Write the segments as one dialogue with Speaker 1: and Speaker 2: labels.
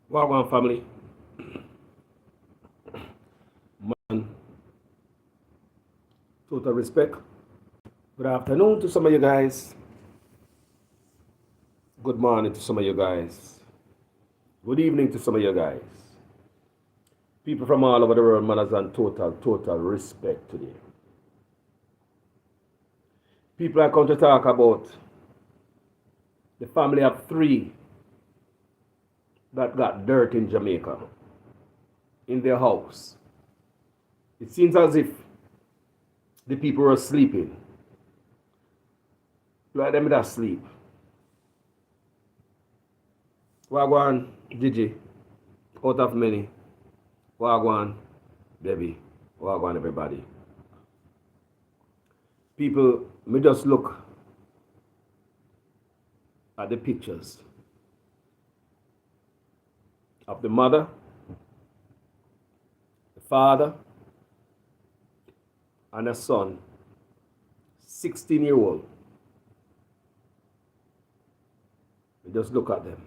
Speaker 1: Welcome, family. Man, total respect. Good afternoon to some of you guys. Good morning to some of you guys. Good evening to some of you guys. People from all over the world, manners and total respect today. People are going to talk about the family of three that got dirt in Jamaica in their house. It seems as if the people were sleeping. Like them that sleep. Wagwan, Gigi, out of many. Wagwan, Debbie. Wagwan, everybody. People, me just look at the pictures of the mother, the father, and a son, 16-year-old. Just look at them.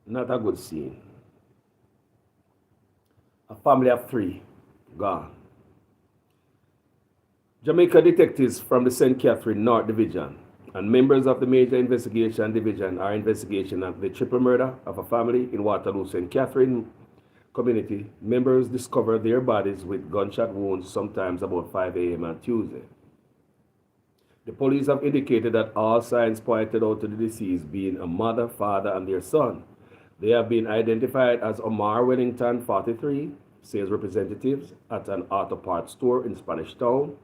Speaker 1: Not a good scene. A family of three gone. Jamaica detectives from the St. Catherine North Division and members of the Major Investigation Division are investigating the triple murder of a family in Waterloo, St. Catherine community. Members discovered their bodies with gunshot wounds sometimes about 5 a.m. on Tuesday. The police have indicated that all signs pointed out to the deceased being a mother, father, and their son. They have been identified as Omar Wellington, 43, sales representatives at an auto parts store in Spanish Town;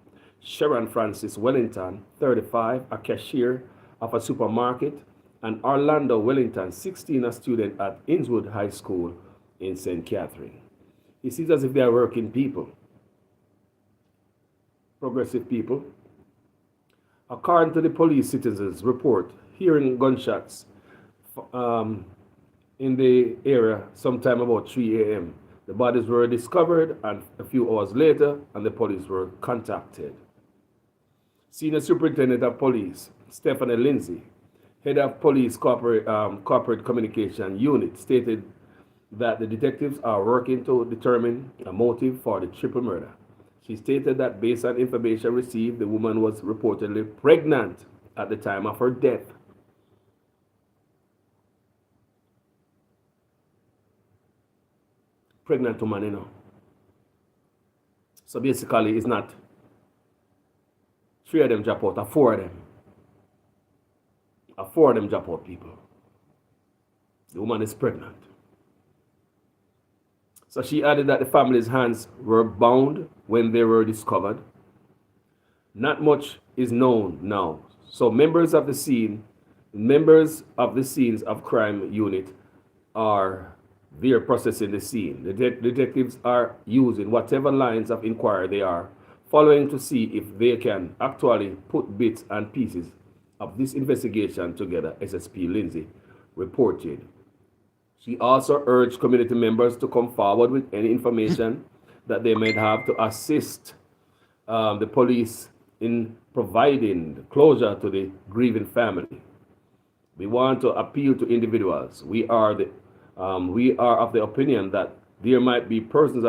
Speaker 1: Sharon Francis Wellington, 35, a cashier of a supermarket; and Orlando Wellington, 16, a student at Innswood High School in St. Catherine. It seems as if they are working people, progressive people. According to the police citizens report, hearing gunshots in the area sometime about 3 a.m. The bodies were discovered and a few hours later, and the police were contacted. Senior Superintendent of Police, Stephanie Lindsay, head of Police Corporate Communication Unit, stated that the detectives are working to determine a motive for the triple murder. She stated that based on information received, the woman was reportedly pregnant at the time of her death. Pregnant woman, you know. So basically, it's not three of them drop out, or four of them. Or four of them drop out, people. The woman is pregnant. So she added that the family's hands were bound when they were discovered. Not much is known now. So members of the scenes of crime unit are there processing the scene. The detectives are using whatever lines of inquiry they are following to see if they can actually put bits and pieces of this investigation together, SSP Lindsay reported. She also urged community members to come forward with any information that they might have to assist the police in providing closure to the grieving family. We want to appeal to individuals. We are of the opinion that there might be persons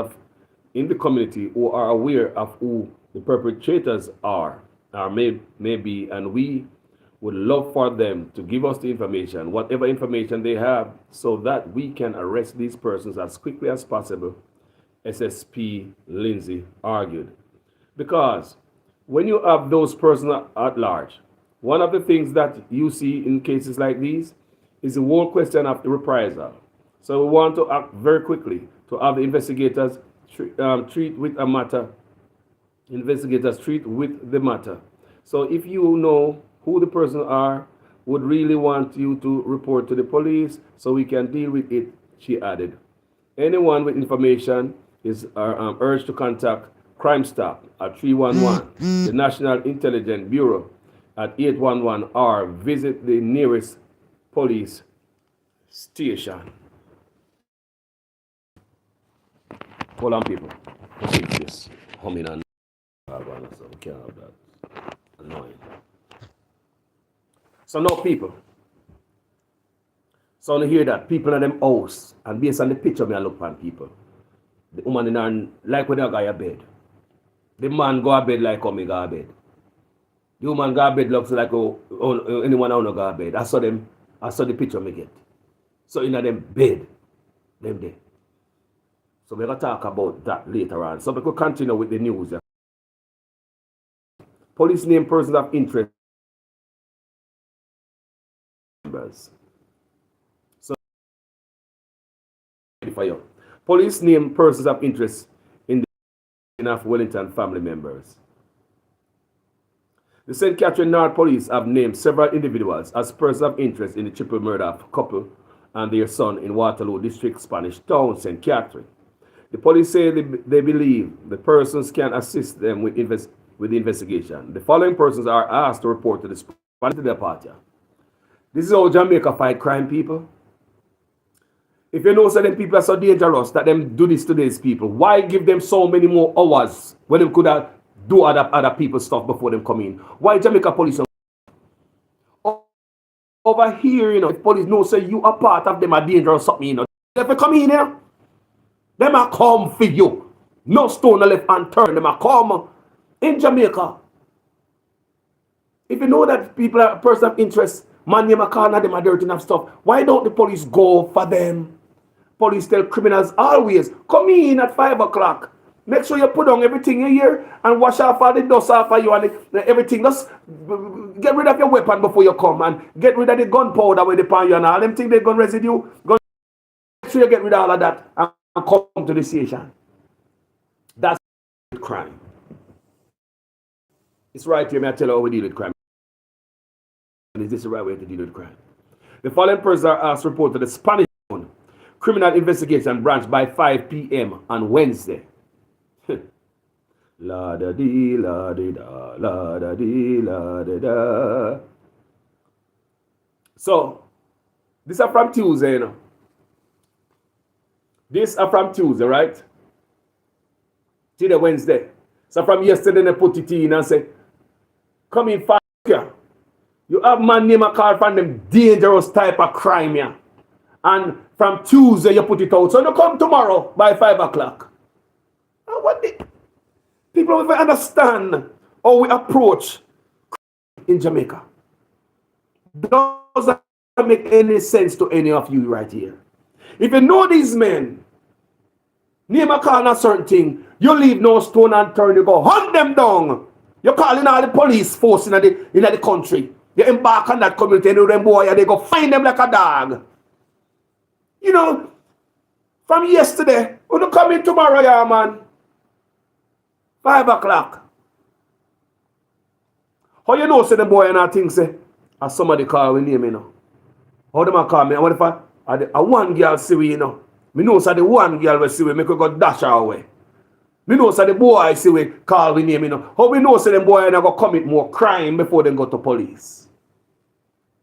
Speaker 1: in the community who are aware of who the perpetrators are or may be, and we would love for them to give us the information, whatever information they have, so that we can arrest these persons as quickly as possible, SSP Lindsay argued. Because when you have those persons at large, one of the things that you see in cases like these is the whole question of the reprisal. So we want to act very quickly to have the investigators treat with a matter. Investigators treat with the matter. So if you know who the person are, would really want you to report to the police so we can deal with it, she added. Anyone with information is urged to contact Crime Stop at 311, the National Intelligence Bureau at 811, or visit the nearest police station. Hold on, people. Let's fix this. Humming and so we can't have that annoying. So now, people. So I hear that people in them house, and based on the picture me I look on people, the woman in her, like when they go to bed. The man go to bed like how me go to bed. The woman go to bed looks like anyone who go to bed. I saw the picture me get. So in them bed, them there. So we're going to talk about that later on. So we could continue with the news. Police name persons of interest. So for you. Police name persons of interest in the of Wellington family members. The St. Catherine North Police have named several individuals as persons of interest in the triple murder of a couple and their son in Waterloo District, Spanish Town, St. Catherine. The police say they believe the persons can assist them with the investigation. The following persons are asked to report to the Spanish Department. This is how Jamaica fight crime, people. If you know certain people are so dangerous that them do this to these people, why give them so many more hours when they could have do other people's stuff before them come in? Why Jamaica police? Over here, if police know say you are part of them are dangerous something, if they come in here, them are come for you. No stone left unturned. Them are come in Jamaica. If you know that people are a person of interest, man, them are calling them are dirty enough stuff. Why don't the police go for them? Police tell criminals always, come in at 5 o'clock. Make sure you put on everything in here and wash off all the dust off of you and everything. Just get rid of your weapon before you come and get rid of the gunpowder with the pan you and all them things, they gun residue. Make sure you get rid of all of that and come to the station. That's crime. It's right here, may I tell you how we deal with crime. Is this the right way to deal with crime? The following persons are asked to report to the Spanish Criminal Investigation Branch by 5 p.m. on Wednesday. La da dee, la dee da, la da dee, la da da. So, this are from Tuesday, This are from Tuesday, right? Today, Wednesday. So from yesterday, they put it in and say, come in 5 here. You have man name a call from them dangerous type of crime here. And from Tuesday, you put it out. So you come tomorrow by 5 o'clock. And what the people don't even understand how we approach in Jamaica. Doesn't make any sense to any of you right here. If you know these men, name a call a certain thing, you leave no stone unturned, you go hunt them down. You're calling all the police force in the country. You embark on that community and them boy and they go find them like a dog. From yesterday, when you come in tomorrow, yeah, man. 5 o'clock. How you know say the boy and I think say, as somebody call we name, How them a call me? And what if I one girl see we, Me know say the one girl we see we make we go dash her away. Me know say the boy see we call we name, How we know say them boy and go commit more crime before they go to police?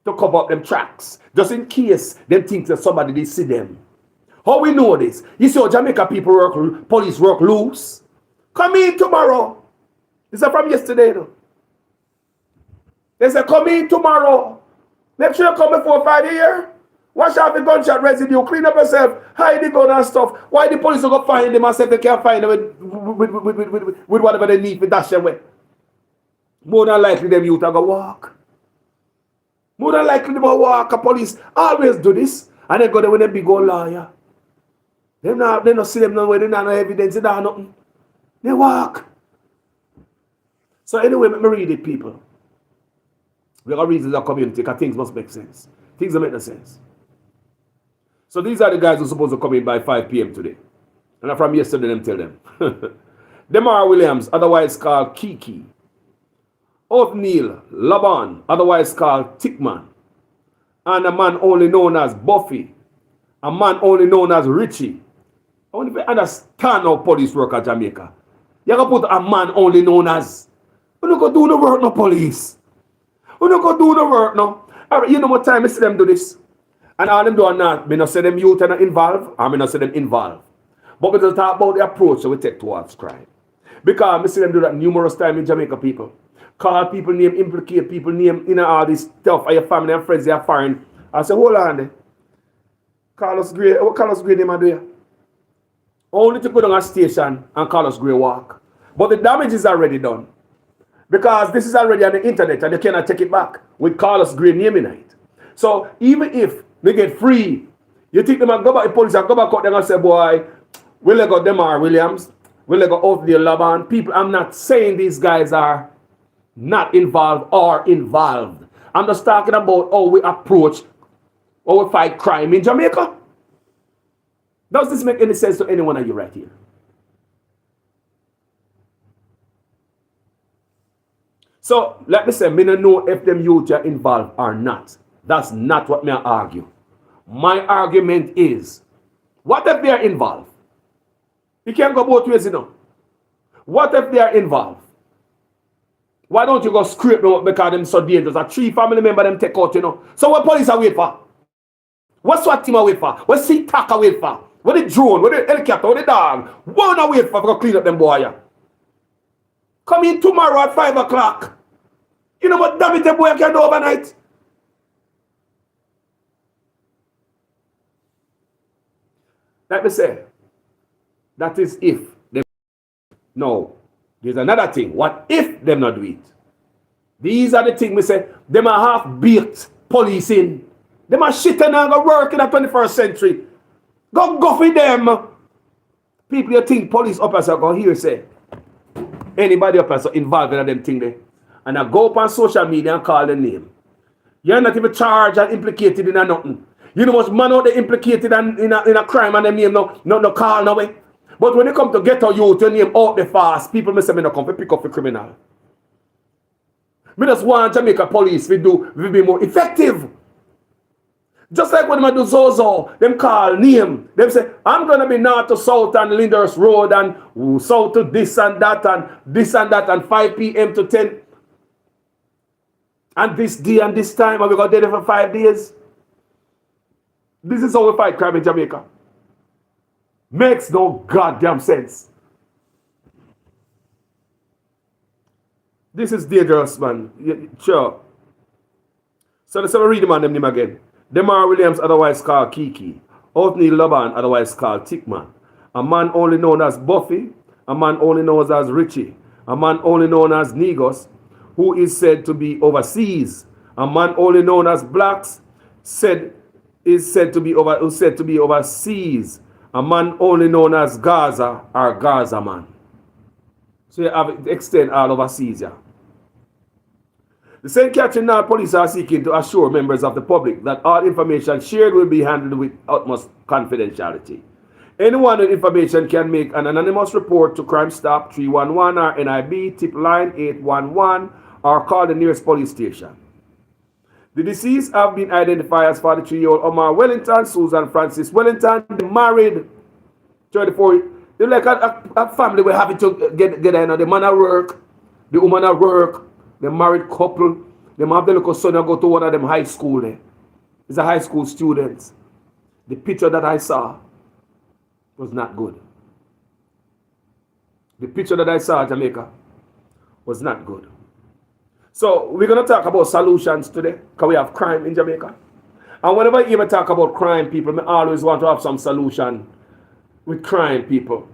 Speaker 1: To cover up them tracks. Just in case them think that somebody they see them. How we know this? You see how Jamaica people work, police work loose? Come in tomorrow. This is from yesterday, They say come in tomorrow. Make sure you come before 5 here. Wash off the gunshot residue, clean up yourself, hide the gun and stuff. Why the police will go find them and say they can't find them with whatever they need to dash them with? More than likely them youth are going to walk. More than likely them will walk. A police always do this. And they go there with a big old lawyer. They don't see them nowhere, they don't have evidence, they don't have nothing. They walk. So anyway, let me read it, people. We got reasons of community because things must make sense. Things don't make no sense. So these are the guys who are supposed to come in by 5 p.m. today. And from yesterday, them tell them. Demar Williams, otherwise called Kiki. Othniel Laban, otherwise called Tickman. And a man only known as Buffy. A man only known as Richie. I want to understand how police work at Jamaica. You can put a man only known as. You don't go do no work, no police. You don't go do no work, no. You know what time I see them do this? And all them do or not, me not say them youth are not involved, or me not say them involved. But we just talk about the approach that we take towards crime. Because I see them do that numerous times in Jamaica, people. Call people name, implicate people name, all this stuff, and your family and friends, they are foreign. I say, hold on there. Carlos Gray, what Carlos Gray name I do here? Only to go down a station and Carlos Gray walk. But the damage is already done. Because this is already on the internet and you cannot take it back with Carlos Gray naming it. So even if they get free, you think them and go back, the police and go back out there and say, boy, we'll let go Demar Williams, we'll let go Othniel Laban. People, I'm not saying these guys are not involved or involved. I'm just talking about how we approach, how we fight crime in Jamaica. Does this make any sense to any one of you right here? So, let me say, I don't know if them youth are involved or not. That's not what I argue. My argument is, what if they are involved? You can't go both ways, you know. What if they are involved? Why don't you go scrape them up because them so dangerous? A 3 family member them take out, you know. So what police are waiting for? What SWAT team are waiting for? What CTAC are waiting for? What the drone? What the helicopter? What the dog? What are waiting for to clean up them boy? Come in tomorrow at 5 o'clock. You know what damage the boy can do overnight? Let me say, that is if they. No, there's another thing. What if them not do it? These are the things we say, them are half-baked policing. Them are shit and go work in the 21st century. Go for them. People you think police officer go here say, anybody officer involved in them thing there. And I go up on social media and call the name. You're not even charged and implicated in a nothing. You know much man out there implicated in a crime and them name no call no way. But when they come to get a youth, your name out the fast, people may say me no come to pick up the criminal. Me just want Jamaica police we be more effective. Just like when they do Zozo, them call name. Them say, I'm going to be north to south and Lyndhurst Road and south to this and that and 5 p.m. to 10. And this day and this time, and we got there for 5 days. This is how we fight crime in Jamaica. Makes no goddamn sense. This is dangerous, man. Yeah, sure. So let's have a read them on them name again. Demar Williams, otherwise called Kiki. Othniel Laban, otherwise called Tickman. A man only known as Buffy. A man only known as Richie. A man only known as Negos, who is said to be overseas. A man only known as Blacks is said to be overseas. A man only known as Gaza or Gaza man. So you have it extend all overseas, yeah. The St. Catherine North Police are seeking to assure members of the public that all information shared will be handled with utmost confidentiality. Anyone with information can make an anonymous report to Crime Stop 311 or NIB tip line 811 or call the nearest police station. The deceased have been identified as 43-year-old Omar Wellington, Susan Francis Wellington. They married 34. They're like a family we're having to get in. The man at work, the woman at work. The married couple, they have the little son go to one of them high school there. It's a high school student. The picture that I saw was not good. The picture that I saw in Jamaica was not good. So we're going to talk about solutions today because we have crime in Jamaica. And whenever you even talk about crime, people, I always want to have some solution with crime, people.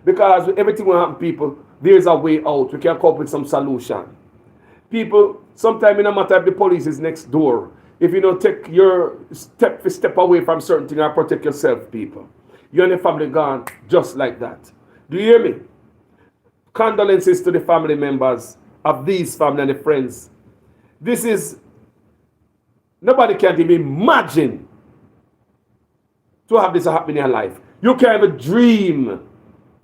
Speaker 1: Because with everything will happen, people, there's a way out. We can come up with some solution. People, sometimes it no matter if the police is next door. If you don't take your step away from certain things and protect yourself, people. You and your family gone just like that. Do you hear me? Condolences to the family members of these family and the friends. This is, nobody can even imagine to have this happen in your life. You can't even dream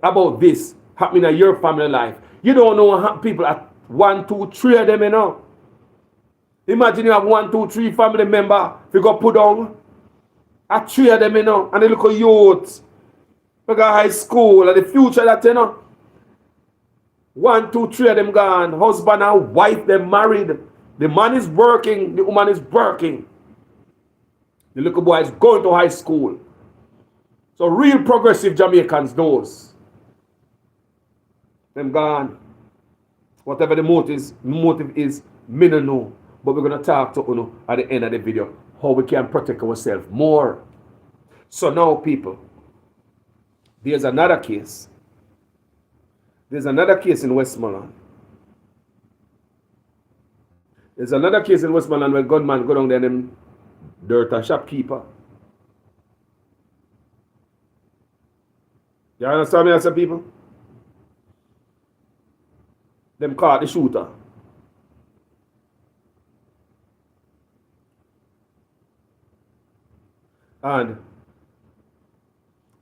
Speaker 1: about this happening in your family life. You don't know what people are 1, 2, 3 of them, you know. Imagine you have 1, 2, 3 family member. If you go put down a 3 of them, you know, and they look at youth, look at high school, and the future that, you know. 1, 2, 3 of them gone. Husband and wife, they married. The man is working, the woman is working. The little boy is going to high school. So real progressive Jamaicans, those. Them gone. Whatever the motive is, me no know. But we're going to talk to you at the end of the video how we can protect ourselves more. So now, people, there's another case. There's another case in Westmoreland. There's another case in Westmoreland where gunman go down there and dirt a shopkeeper. You understand me, I say, people? Them caught the shooter. And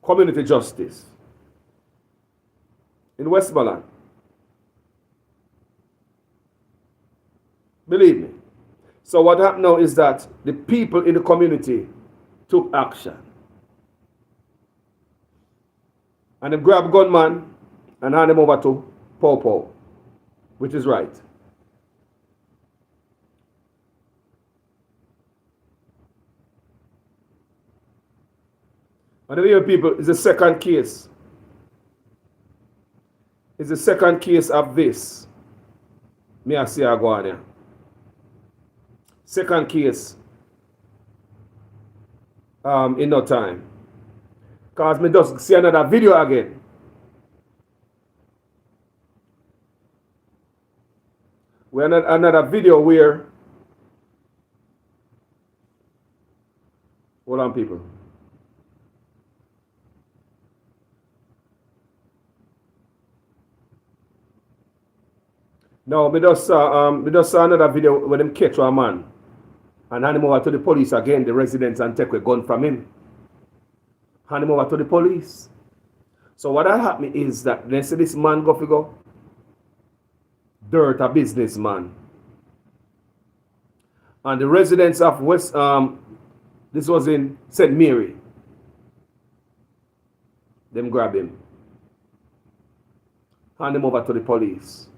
Speaker 1: community justice in Westmoreland. Believe me. So what happened now is that the people in the community took action. And they grabbed gunman and hand him over to Popo, which is right. And the people is the second case. It's the second case of this. Me I see I go on here. Second case in no time. Because me just see another video again. We have another video where, hold on, people. No, we just saw another video where them catch a man and hand him over to the police again, the residents, and take a gun from him. Hand him over to the police. So what had happened is that they say this man go figure dirt a businessman. And the residents of West this was in St. Mary. Them grab him. Hand him over to the police.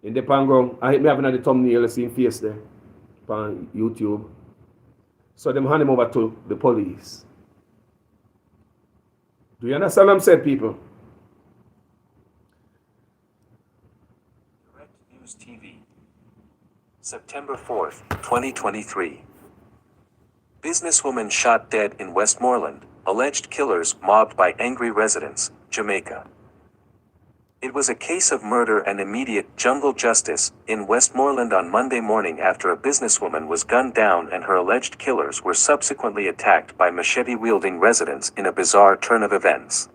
Speaker 1: In the panground, I hate me having the thumbnail, you see him face there on YouTube. So them hand him over to the police. Do you understand what I'm saying, people?
Speaker 2: Direct News TV. September 4th, 2023. Businesswoman shot dead in Westmoreland, alleged killers mobbed by angry residents, Jamaica. It was a case of murder and immediate jungle justice in Westmoreland on Monday morning after a businesswoman was gunned down and her alleged killers were subsequently attacked by machete-wielding residents in a bizarre turn of events.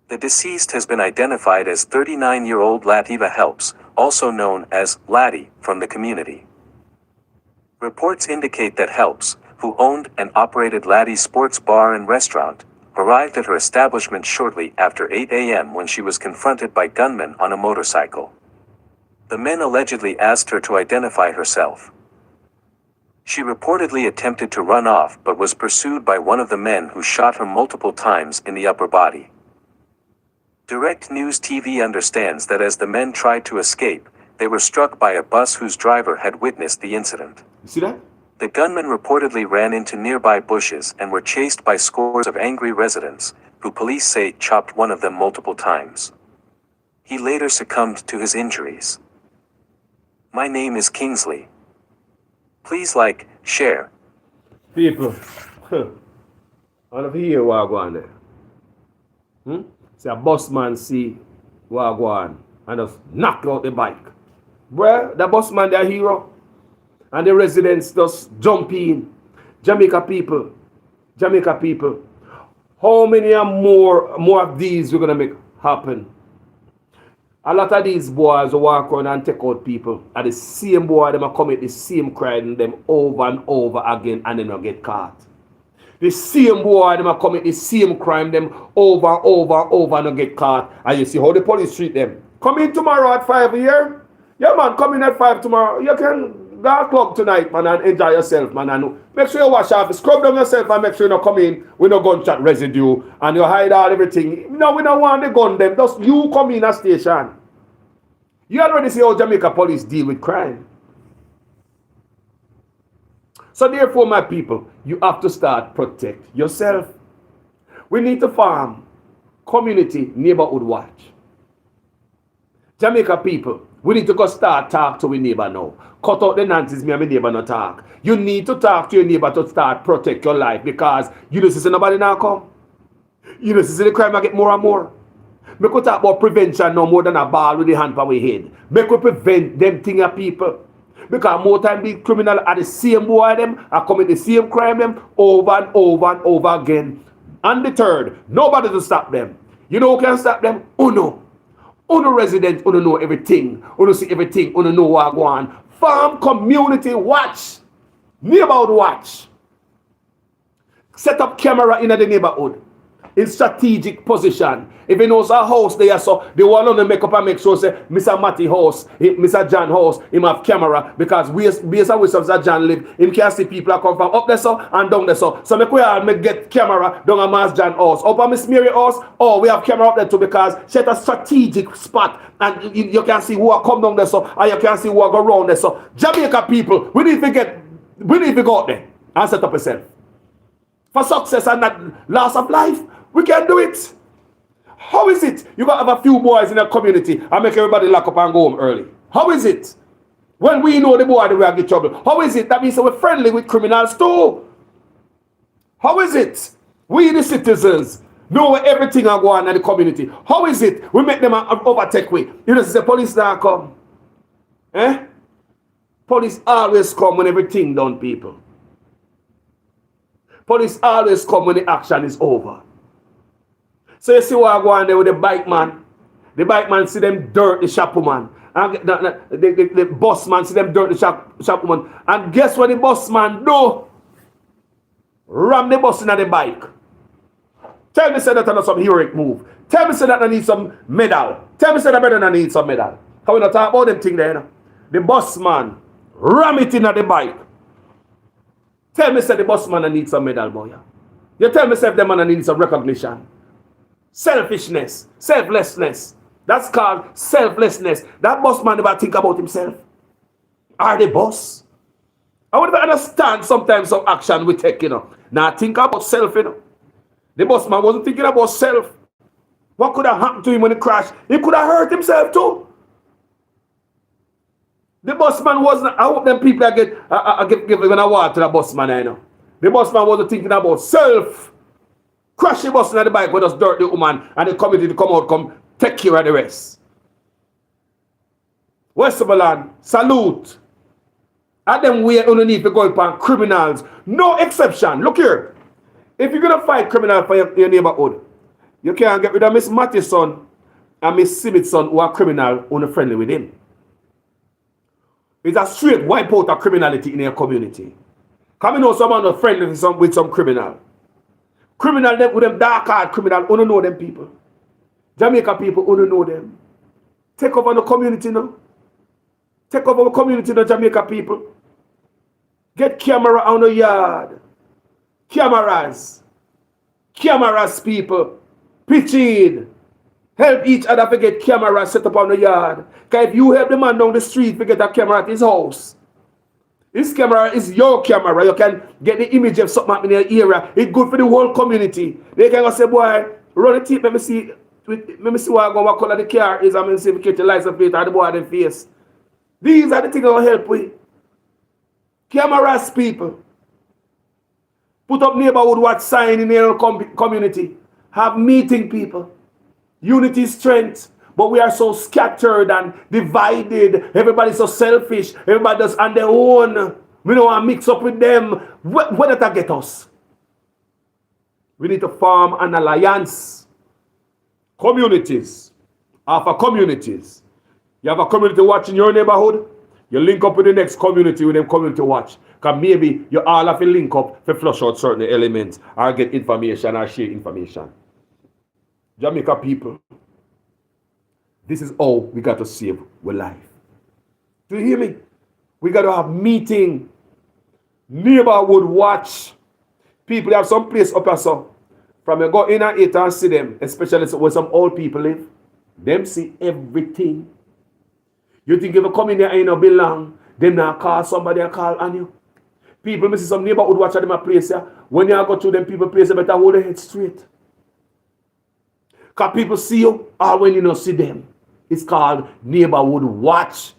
Speaker 2: The deceased has been identified as 39-year-old Lativa Helps, also known as Laddie, from the community. Reports indicate that Helps, who owned and operated Laddie's sports bar and restaurant, arrived at her establishment shortly after 8 a.m. when she was confronted by gunmen on a motorcycle. The men allegedly asked her to identify herself. She reportedly attempted to run off but was pursued by one of the men who shot her multiple times in the upper body. Direct News TV understands that as the men tried to escape, they were struck by a bus whose driver had witnessed the incident.
Speaker 1: You see that?
Speaker 2: The gunmen reportedly ran into nearby bushes and were chased by scores of angry residents, who police say chopped one of them multiple times. He later succumbed to his injuries. My name is Kingsley. Please like, share.
Speaker 1: People, all of you hear what go on there. See a bus man see what go on and just knock out the bike. Bruh, the bus man, their hero. And the residents just jump in. Jamaica people. How many more of these we're going to make happen? A lot of these boys who walk around and take out people are the same boy, them commit the same crime them over and over again and they don't get caught. The same boy, them commit the same crime them over and don't get caught. And you see how the police treat them. Come in tomorrow at 5 here. Yeah man, come in at 5 tomorrow. You can go club tonight, man, and enjoy yourself, man. And make sure you wash off, scrub down yourself, and make sure you don't come in with no gunshot residue and you hide all everything. No, we don't want the gun them. Just you come in a station. You already see how Jamaica police deal with crime. So therefore, my people, you have to start protect yourself. We need to form community neighborhood watch. Jamaica people, we need to go start talk to our neighbor now. Cut out the nonsense, me and my neighbor not talk. You need to talk to your neighbor to start protect your life because you know see nobody now come. You know see the crime I get more and more. Make we talk about prevention no more than a ball with the hand on our head. Make we prevent them thing of people. Because more time the criminal are the same boy them, are commit the same crime them over and over and over again. And the third, nobody to stop them. You know who can stop them? Uno. Uno resident, Uno know everything. Uno see everything, Uno know what go on. Farm community watch. Neighborhood watch. Set up camera in the neighborhood. In strategic position. If he knows a house there, so they want to make up and make sure say Mr. Matty house, Mr. John house, him have camera because based on where Mr. John live, him can see people that come from up there so and down there so. So we all make get camera down at Mass John house. Up at Miss Mary house, oh we have camera up there too because she at a strategic spot and you can see who are come down there so and you can see who are go around there so. Jamaica people, we need to go out there and set up yourself. For success and not loss of life. We can do it. How is it? You got to have a few boys in a community and make everybody lock up and go home early. How is it? When we know the boy that we are get trouble. How is it? That means that we're friendly with criminals too. How is it? We the citizens know everything are going on in the community. How is it? We make them overtake way. You know, the police now come. Police always come when everything done, people. Police always come when the action is over. So you see what I go on there with the bike man. The bike man see them dirt the shop woman. And the boss man see them dirt the shop woman. And guess what the boss man do? Ram the bus in the bike. Tell me say that I know some heroic move. Tell me say that I need some medal. Tell me say that I need some medal. Can we not talk about them thing there? You know? The boss man ram it in the bike. Tell me say the boss man I need some medal, boy. You tell me say the man I need some recognition. Selfishness, selflessness. That's called selflessness. That boss man never think about himself. Are the boss? I want to understand sometimes some action we take, you know. Now think about self, you know. The boss man wasn't thinking about self. What could have happened to him when he crashed? He could have hurt himself too. The boss man wasn't. I hope them people I give an award to the boss man, you know. The boss man wasn't thinking about self. Crash the bus in the bike with us dirt the woman and the committee to come out, come take care of the rest. Westmoreland, salute. At them way underneath the going upon criminals. No exception. Look here. If you're going to fight criminal for your neighborhood, you can't get rid of Miss Mattison and Miss Simmons who are criminal unfriendly with him. It's a straight wipe out of criminality in your community. Come know someone not friendly with some criminal. Criminal them with them dark heart criminal, you don't know them people. Jamaica people, you don't know them. Take over the community now. Take over the community now, Jamaica people. Get camera on the yard. Cameras. Cameras, people. Pitch in. Help each other to get cameras set up on the yard. Because if you help the man down the street to get a camera at his house, this camera is your camera. You can get the image of something in your area. It's good for the whole community. They can go say, boy, run the tape, let me see what color the car is. I'm going to see if you get the license plate or the boy in the face. These are the things that will help with. Cameras, people. Put up neighborhood watch sign in your community. Have meeting, people. Unity, strength. But we are so scattered and divided. Everybody's so selfish. Everybody's on their own. We don't want to mix up with them. Where did that get us? We need to form an alliance. Communities. Alpha communities. You have a community watch in your neighborhood. You link up with the next community with them community watch. Because maybe you all have to link up to flush out certain elements or get information or share information. Jamaica people. This is how we got to save our life. Do you hear me? We got to have meeting. Neighborhood watch. People have some place up here, so from you go in and eat and see them, especially where some old people live, them see everything. You think if you come in here and you don't belong, them now call somebody and call on you. People, me see some neighborhood watch at them a place here. When you go through them people place, you better hold your head straight. Because people see you, or when you don't see them. It's called neighborhood watch.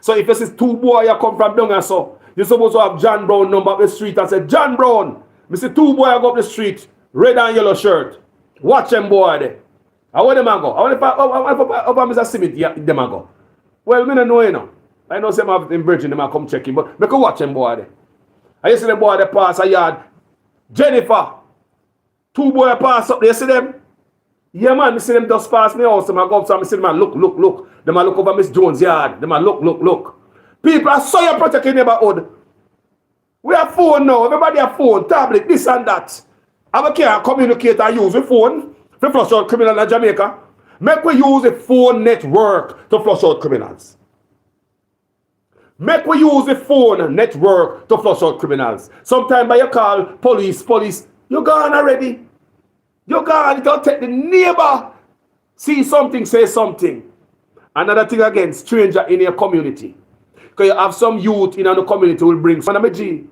Speaker 1: So if you see two boys you come from down here, so you're supposed to have John Brown number up the street and say, John Brown, I see two boys go up the street, red and yellow shirt. Watch them boy there. I want them to go. I want Mr. Smith, yeah, them to go. Well, me don't know, you know. I know some of them virgin them come checking, but me can watch them boy there. I see them boy that pass a yard. Jennifer, two boys pass up there, you see them? Yeah, man, I see them just pass me house. I go up to them, I see them, look. Them look over Miss Jones' yard. Them look. People are so protecting neighborhood. We have phone now. Everybody have phone, tablet, this and that. I can't communicate and use the phone to flush out criminals in Jamaica. Make we use the phone network to flush out criminals. Make we use the phone network to flush out criminals. Sometimes by you call police, you're gone already. You're gone. You don't take the neighbor. See something, say something. Another thing again, stranger in your community. Because you have some youth in the community who will bring some of G.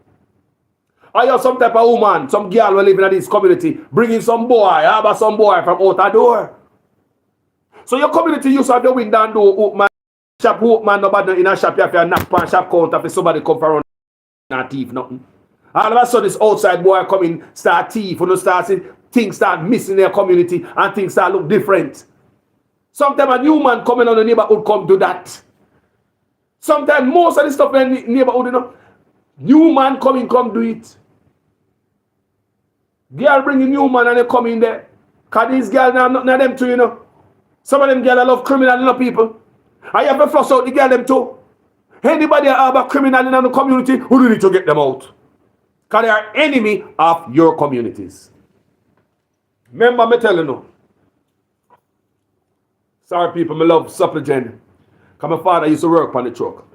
Speaker 1: Or you have some type of woman, some girl who live in this community, bringing some boy from out the door. So your community used to have the window and door open. Shop open, nobody in a shop, you have to knock on shop counter for somebody come from around and thief nothing. All of a sudden this outside boy come in, start thief, things start missing in their community and things start look different. Sometimes a new man coming on the neighborhood come do that. Sometimes most of the stuff in the neighborhood, you know, new man come do it. Girl bring a new man and they come in there. Because these girls now nothing of them too, you know. Some of them girls love criminal, love people. And you have to flush out the girl them too. Anybody have a criminal in the community, who do need to get them out? Because they are enemy of your communities. Remember me telling you. Sorry people, I love supplicant. Because my father used to work on the truck.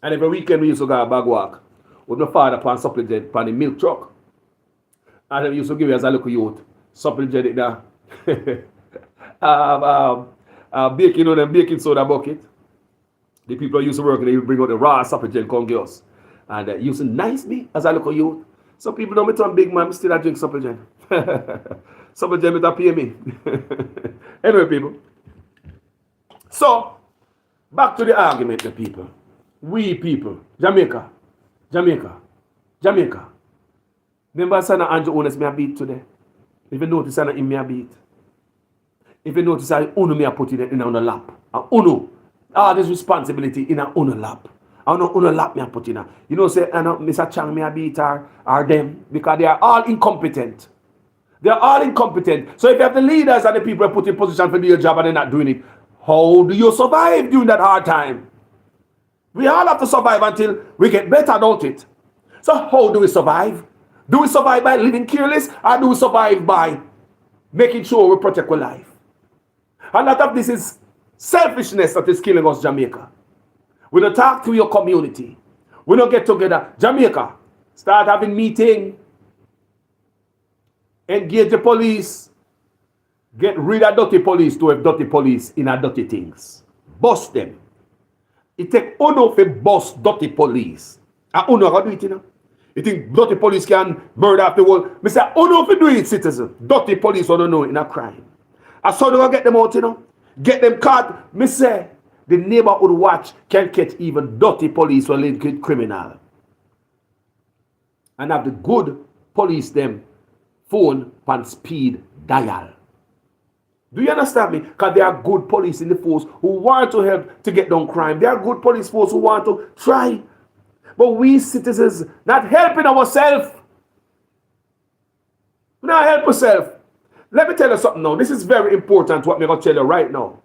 Speaker 1: And every weekend we used to go a bag walk with my father upon supplicant on the milk truck. And he used to give you as a little youth. Supplicant it there. Baking on them baking soda bucket. The people who used to work and they bring out the raw supplicant come give us. And used to nice me as a little youth. Some people don't turn big man, still I drink supplicant. Supplicant with a pay me. Anyway, people. So, back to the argument, the people. We people, Jamaica. Remember, son Andrew Ones me a beat today. If you notice, son him me a beat. If you notice, I Uno me a put it in on the lap. And Uno, all this responsibility in a Uno lap. I know Uno lap me a put in a. You know, say, I know Mr. Chang me a beat or them because they are all incompetent. They are all incompetent. So if you have the leaders and the people who put in position for their job and they're not doing it, how do you survive during that hard time? We all have to survive until we get better, don't it? So how do we survive? Do we survive by living careless or do we survive by making sure we protect our life? A lot of this is selfishness that is killing us, Jamaica. We don't talk to your community. We don't get together. Jamaica, start having meeting. Engage the police. Get rid of dirty police to have dirty police in a dirty things. Bust them. It take Uno to bust dirty police. And Uno can do it, you know. You think dirty police can murder after the world? I say, Uno to do it, citizen. Dirty police don't know in a crime. And so do I get them out, you know. Get them caught. I say, the neighborhood watch can catch even dirty police or linked criminal. And have the good police them phone and speed dial. Do you understand me? Because there are good police in the force who want to help to get down crime. There are good police force who want to try. But we citizens not helping ourselves. Not help ourselves. Let me tell you something now. This is very important what I'm going to tell you right now.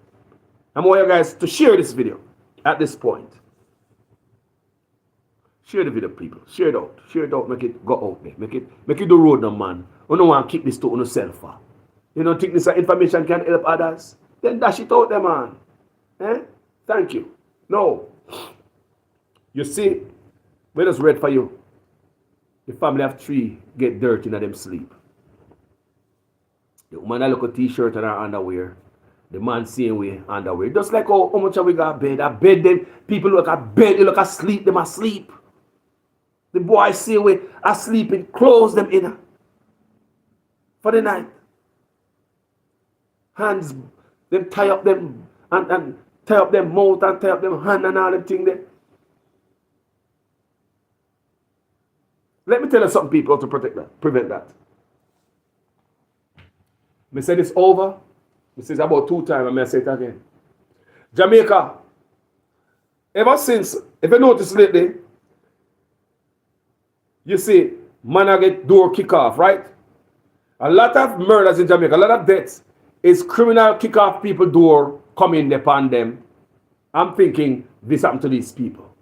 Speaker 1: I want you guys to share this video at this point. Share the video, people. Share it out. Share it out. Make it go out there. Make it the road now, man. You don't want to keep this to yourself. You don't think this information can help others? Then dash it out there, man. Eh? Thank you. No. You see, we just read for you. The family of three get dirty in them sleep. The woman look a t-shirt and her underwear. The man same way underwear. Just like how much have we got bed? A bed them people look at bed, they look asleep, them asleep. The boy same way asleep and close them in for the night. Hands, them tie up them and tie up them mouth and tie up them hand and all them thing there. Let me tell you something, people, to prevent that. I said this over. I said about 2 times, and I say it again. Jamaica, ever since, if you notice lately, you see, man I get door kick off, right? A lot of murders in Jamaica, a lot of deaths, is criminal kick off people door coming upon them. I'm thinking this happened to these people.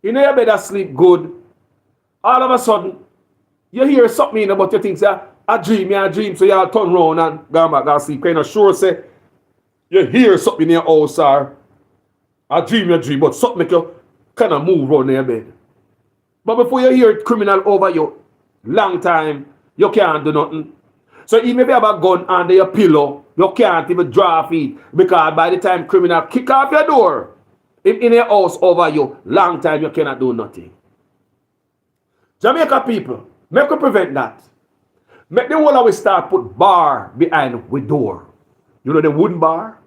Speaker 1: You know, you better sleep good. All of a sudden, you hear something about your things. I dream, so you all turn around and go back and sleep. Kind of sure say, you hear something in your house, or I dream, but something make you kind of move around in your bed. But before you hear criminal over you, long time, you can't do nothing. So even if you have a gun under your pillow, you can't even draw feet, because by the time criminal kick off your door, in your house over you, long time you cannot do nothing. Jamaica people, make we prevent that. Make the whole of we start put bar behind we door. You know the wooden bar?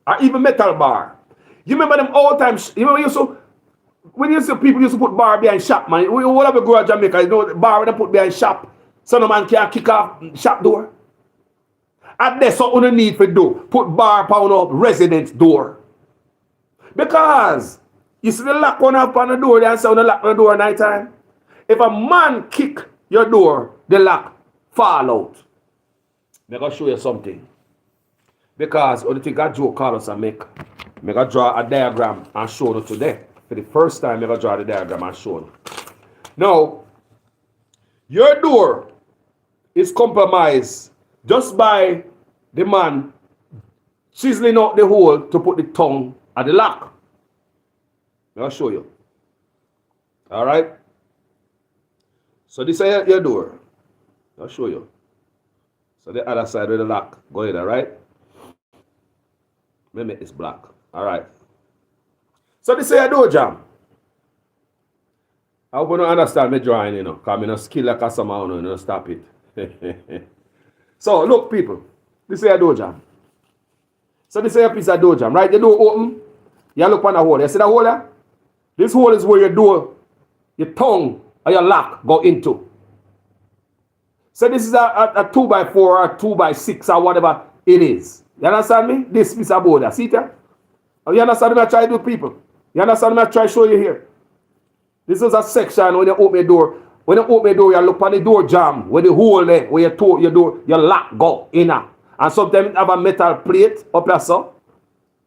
Speaker 1: Or even metal bar. You remember them all times, you remember when you see people used to put bar behind shop, man. All of we go to Jamaica, you know the bar when they put behind shop, so no man can kick off shop door. And that's what we need for do. Put bar pound up residence door. Because you see the lock one up on the door, they say on the lock on the door at night time. If a man kick your door, the lock fall out. I'm going to show you something. Because when you think Joe Carlos and I'm going to draw a diagram and show you today. For the first time, I'm going to draw the diagram and show you. Now, your door is compromised just by the man chiseling out the hole to put the tongue at the lock. I'll show you. All right? So this is your door. I'll show you. So the other side of the lock. Go ahead, all right? Let me make this black. All right. So this is your door jam. I hope you don't understand me drawing, you know, because I'm not skilled like a somehow, you know, stop it. So look, people. This is your door jam. So this is your piece of door jam, right? The door open. You look on the hole. You see the hole there? This hole is where your door, your tongue, or your lock go into. So this is a 2x4 or a 2x6 or whatever it is. You understand me? This piece of board. See that? You understand me? I try to do, people. You understand me? I try to show you here. This is a section when you open the door. When you open the door, you look on the door jam. Where the hole there, where your door, your lock go in. And sometimes you have a metal plate up here, so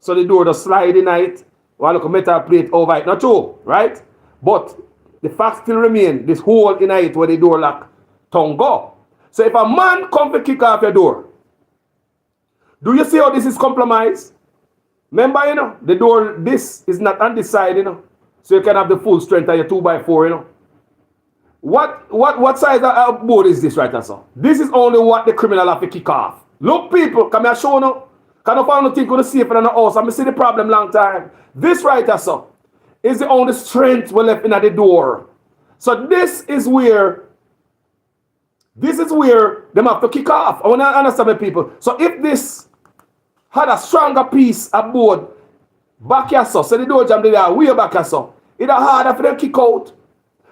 Speaker 1: the door does slide in it. Or look a metal plate over it. Not true, right? But the fact still remains, this hole in it where the door lock tongue go. So if a man come to kick off your door, do you see how this is compromised? Remember, you know, the door, this is not on this side, you know. So you can have the full strength of your 2x4, you know. What size of board is this right now, sir? This is only what the criminal have to kick off. Look, people, come here, show you. Can I find nothing going to safe in the house? I'm see the problem long time. This right here, sir, is the only strength we left in the door. So this is where them have to kick off. I want to understand, my people. So if this had a stronger piece of board back here, so the door jam there, way back here, so it's harder for them kick out.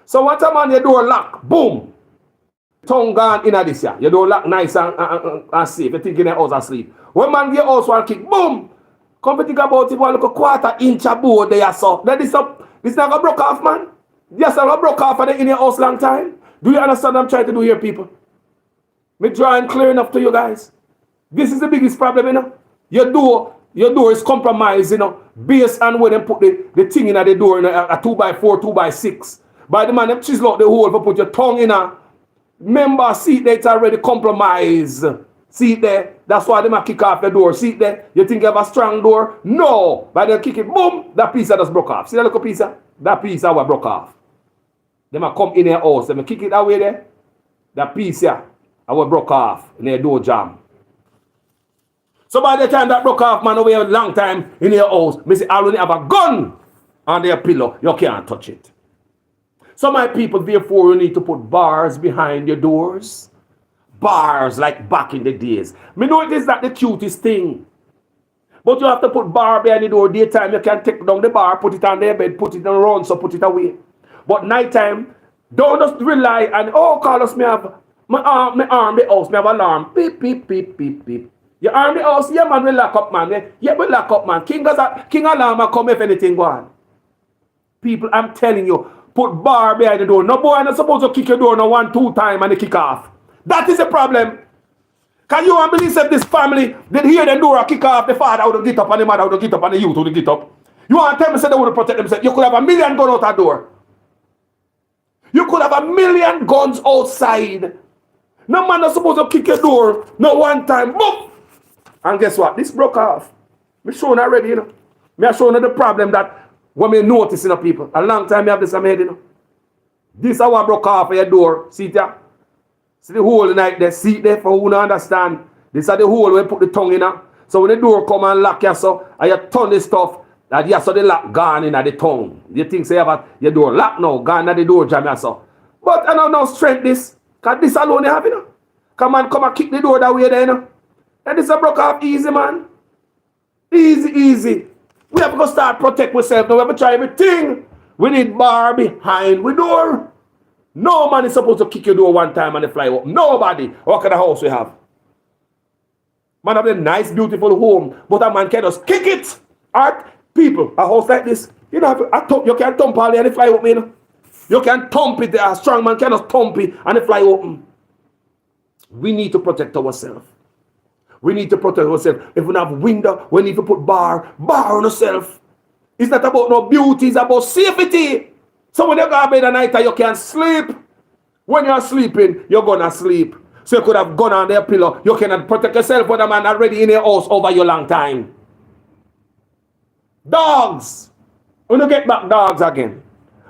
Speaker 1: So what time on your door lock, boom, tongue gone in this here. Your door lock nice and safe. You think in the house asleep. When man get house one kick, boom, come to think about it, one look a 1/4 inch of board there, so then this not gonna broke off, man. Yes, I'm gonna broke off and in your house long time. Do you understand what I'm trying to do here, people? Me drawing clear enough to you guys. This is the biggest problem, you know. Your door is compromised, you know, based on where they put the thing in the door in a 2x4, 2x6. By the man, them chisel out the hole for put your tongue in a. Remember, see there, it's already compromised. See there, that's why they might kick off the door. See there, you think you have a strong door? No. By the kick it, boom, that piece just broke off. See that little piece? That piece that was broke off. They might come in your house, they might kick it away there. That piece here, I was broke off in their door jam. So by the time that broke off, man, over a long time in your house, me say, I only have a gun on their pillow. You can't touch it. So my people, therefore, you need to put bars behind your doors. Bars like back in the days. Me know it is not the cutest thing. But you have to put bar behind the door. Daytime, you can take down the bar, put it on their bed, put it on run, so put it away. But nighttime, don't just rely on, oh, Carlos, me have my arm the house, me have alarm. Beep, beep, beep, beep, beep. You arm the house, yeah, man, we lock up, man. Yeah, we lock up, man. King alarm will come if anything go on. People, I'm telling you, put bar behind the door. No boy not supposed to kick your door no 1-2 times and they kick off. That is the problem. Can you believe that this family, they hear the door kick off, the father would get up and the mother would get up and the youth would get up? You want to tell me that they would protect themselves? You could have 1 million guns out that door. You could have 1 million guns outside. No man is supposed to kick your door no one time. Boom! And guess what? This broke off. Me showing already, you know. Me showing the problem that when me notice, you know, people. A long time me have this in my head, you know. This is what broke off of your door. See it? See the hole in there. See it there for who don't understand. This is the hole where you put the tongue in. So when the door come and lock you so, and you turn the stuff, that you saw the lock gone in the tongue. You think say about your door lock now, gone at the door jam you so. But I don't know strength this. Cause this alone you have, you know. Come and kick the door that way there, you know. And this a broke off easy, man. Easy. We have to go start protect ourselves. Now we have to try everything. We need bar behind the door. No man is supposed to kick your door one time and they fly up. Nobody. What kind of house we have? Man have a nice, beautiful home, but a man can just kick it. Alright? People, a house like this, you know, you can thump all day and they fly open, you know. You can thump it, a strong man can just thump it and they fly open. We need to protect ourselves. We need to protect ourselves. If we don't have window, we need to put bar on ourselves. It's not about no beauty, it's about safety. So when you go to bed at night, you can sleep. When you're sleeping, you're gonna sleep. So you could have gone on their pillow. You cannot protect yourself when a man already in your house over your long time. Dogs. When you get back dogs again.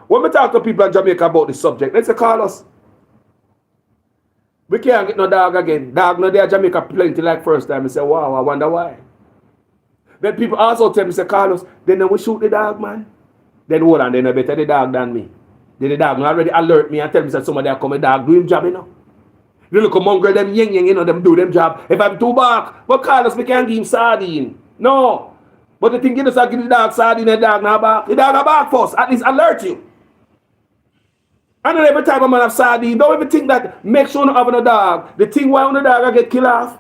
Speaker 1: When we talk to people in Jamaica about this subject, let's say, Carlos, we can't get no dog again. Dog no there Jamaica plenty like first time. I say, wow, I wonder why. Then people also tell me, say, Carlos, then we shoot the dog, man. Then hold on, they know better the dog than me. Then the dog already alert me and tell me that somebody come a dog do him job, you know. You look a mongrel, them yang, you know, them do them job. If I'm too back, but Carlos, we can't give him sardine. No. But the thing is, I give the dog sardine, the dog now back. The dog a back first, at least alert you. And then every time a man have sardine, don't ever think that make sure not having a dog. The thing why on the dog I get killed off.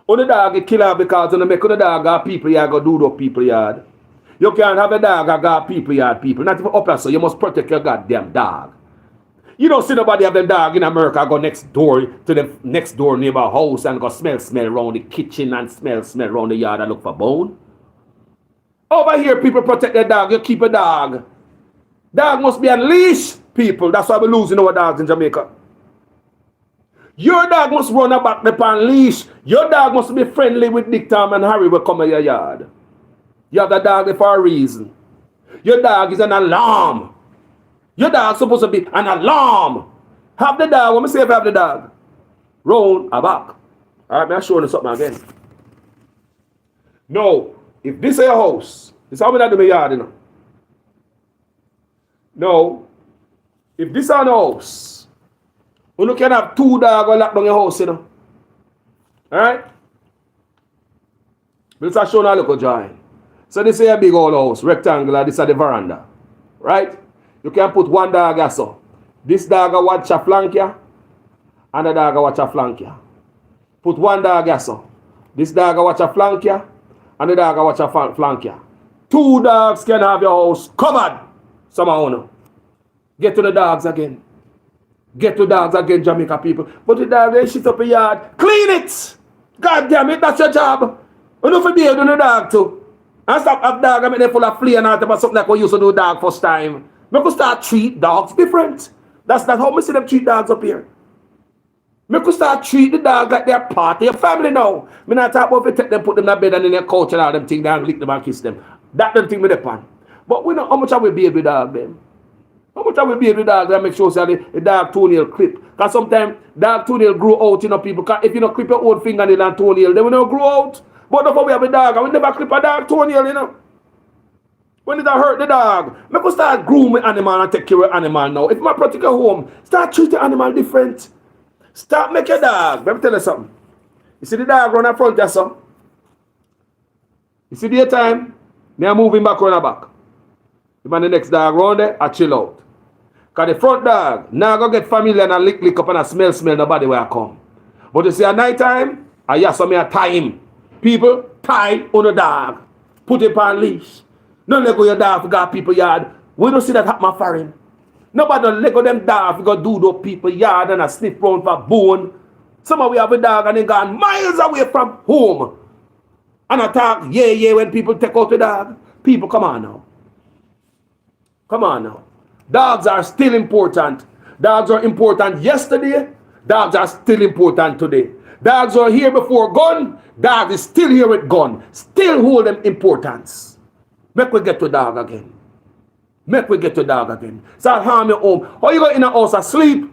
Speaker 1: On the dog get killed off because when you make on the dog got people yard, go do the people yard. You can't have a dog that got people yard people. Not even up there, so you must protect your goddamn dog. You don't see nobody have the dog in America go next door to the next door neighbor house and go smell around the kitchen and smell around the yard and look for bone. Over here, people protect their dog. You keep a dog. Dog must be unleashed, people. That's why we're losing our dogs in Jamaica. Your dog must run about the pan leash. Your dog must be friendly with Dick, Tom, and Harry will come in your yard. You have the dog there for a reason. Your dog is an alarm. Your dog is supposed to be an alarm. Have the dog. Let me say if I have the dog. Roll a back. All right, I'm showing you something again. No, if this is your house, this is how we do my yard, you know. No, if this is an house, you can have 2 dogs locked down your house, you know. Alright? This is showing a little drawing. So this is a big old house, rectangular, this is the veranda. Right? You can put 1 dog or so. This dog will watch a flank here, and the dog will watch a flank here. Put 1 dog or so. This dog will watch a flank here, and the dog will watch a flank here. 2 dogs can have your house covered. Somehow, get to the dogs again. Get to dogs again, Jamaica people. But the dog, they shit up a yard. Clean it! God damn it, that's your job. You know for be doing the dog too. And stop have dog, I mean, they're full of flea and all about something like we used to do dog first time. We could start treat dogs different. That's not how we see them treat dogs up here. We could start treat the dog like they're part of your family now. I not talk about if you take them, put them in the bed and in their couch and all them things, and lick them and kiss them. That them thing with the pan. But we know how much of we baby dog them. How much of we baby dog that make sure that the dog toenail clip. Because sometimes dog toenail grow out, you know, people. Cause if you don't clip your own fingernail and toenail, they will not grow out. But if we have a dog, and we never clip a dog toenail, you know. When it hurt the dog, we could start grooming animal and take care of animal now. If my protect your home, start treating animal different. Start make your dog. Let me tell you something. You see the dog run in front of you, son? You see daytime, me a moving back on the back. The man the next dog round there, I chill out. Cause the front dog, now go get familiar and a lick up and a smell nobody where I come. But you see at night time, I hear some here tie him. People tie on the dog. Put him on leash. Don't let go your dog for got people yard. We don't see that happen foreign. Nobody don't let go them dog for go do those people yard and a sniff round for bone. Some of we have a dog and they gone miles away from home. And attack, yeah, when people take out the dog. People, come on now. Come on now. Dogs are still important. Dogs are important yesterday. Dogs are still important today. Dogs are here before gun. Dogs is still here with gun. Still hold them importance. Make we get to dog again. Make we get to dog again. Start harm your home. How you go in a house asleep?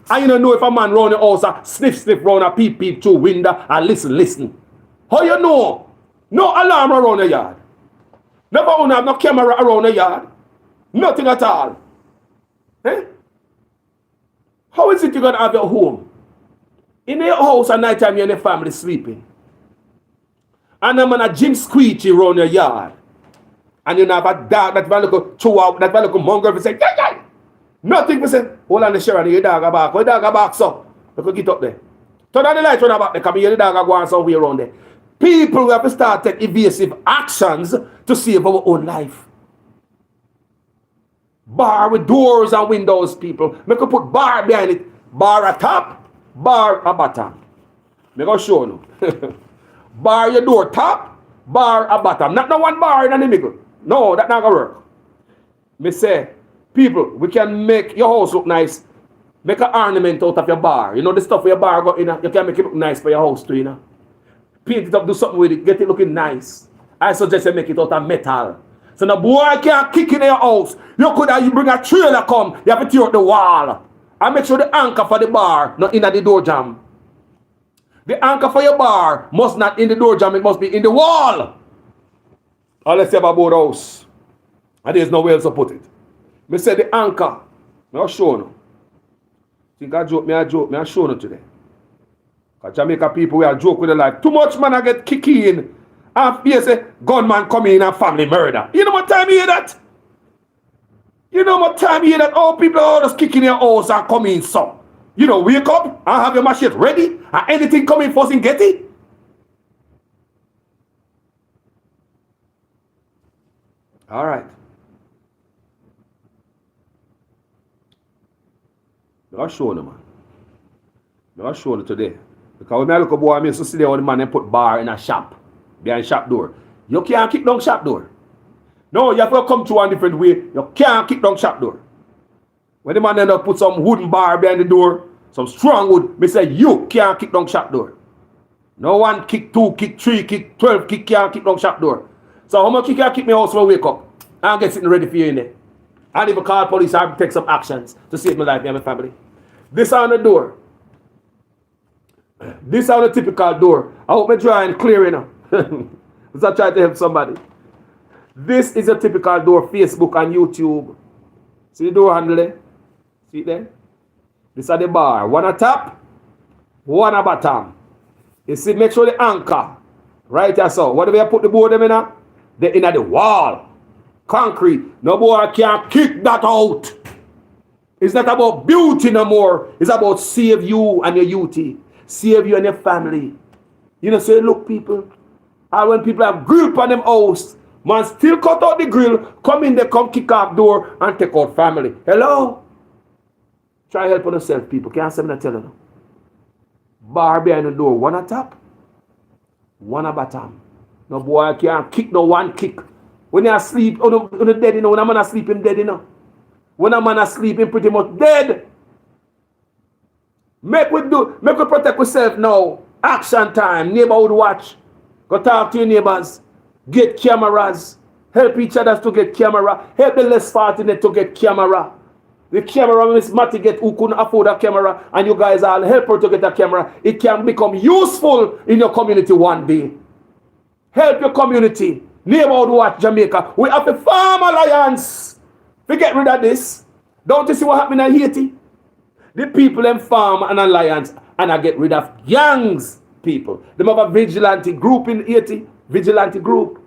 Speaker 1: And you don't know if a man round the house sniff round a peep through window and listen. How you know? No alarm around the yard. Never have no camera around the yard. Nothing at all. Eh? How is it you're going to have your home? In your house at night time, you're in the family sleeping. And I'm on a gym squeegee around your yard. And you have a dog that will look throughout, that will look mongrel and say, yeah. Nothing for say, hold on the Sharon, your dog back. Your dog back, so. Look, get up there. Turn on the light, run back there, come here, the dog go on somewhere around there. People have to start taking evasive actions to save our own life. Bar with doors and windows, people. Make you put bar behind it. Bar at top, bar at bottom. Make I show you. Bar your door top, bar at bottom. Not no one bar in the middle. No, that not gonna work. Me say, people, we can make your house look nice. Make an ornament out of your bar. You know the stuff where your bar got in. You can make it look nice for your house too, you know. Paint it up, do something with it, get it looking nice. I suggest you make it out of metal. So the boy can't kick in your house. You could have, you bring a trailer come, you have to tear out the wall. And make sure the anchor for the bar not in the door jam. The anchor for your bar must not in the door jam, it must be in the wall. Or let's say about boat house. And there's nowhere else to put it. Me say the anchor. I'll show you. Think I joke, me I show you today. Because Jamaica people, we are joke with the life. Too much man I get kicked in. And you say, gunman come in and family murder. You know what time you hear that? You know what time you hear that? All people are just kicking your house and come in so. You know, wake up and have your machete ready and anything coming first and get it. All right. I'll show you, man. I'll show you today. Because when I look at boy, I used to see there on the man and put bar in a shop. Behind shop door. You can't kick down shop door. No, you have to come through a different way. You can't kick down shop door. When the man end up put some wooden bar behind the door, some strong wood, me say you can't kick down shop door. No one kick 2, kick 3, kick 12, can't kick down shop door. So how much you can kick my house when I wake up? I'll get sitting ready for you in there. I'll even call police and take some actions to save my life and my family. This on the door. This on the typical door. I hope my dry and clear enough. Because I try to help somebody. This is a typical door, Facebook and YouTube. See the door handle there? See it there? This is the bar. One at top, one at bottom. You see, make sure the anchor. Right here, so. Whatever you put the board them in, they're in the wall. Concrete. No boy can kick that out. It's not about beauty no more. It's about save you and your youth. Save you and your family. You know, say, look, people. And when people have grill on them house, man still cut out the grill, come in there, come kick off door and take out family. Hello? Try help on yourself, people. Can't say me tell you. Bar behind the door, one at top, one at bottom. No boy can't kick no one kick. When you asleep, on the dead, you know, when a man asleep, him dead, you know. When a man asleep, him pretty much dead. Make we protect ourselves now. Action time, neighborhood watch. Go talk to your neighbors. Get cameras. Help each other to get camera. Help the less fortunate to get camera. The camera, Miss Matty get who couldn't afford a camera, and you guys all help her to get a camera. It can become useful in your community one day. Help your community. Neighborhood watch Jamaica. We have the Farm Alliance. We get rid of this. Don't you see what happened in Haiti? The people in Farm and Alliance, and I get rid of gangs people. They have a vigilante group in Haiti. vigilante group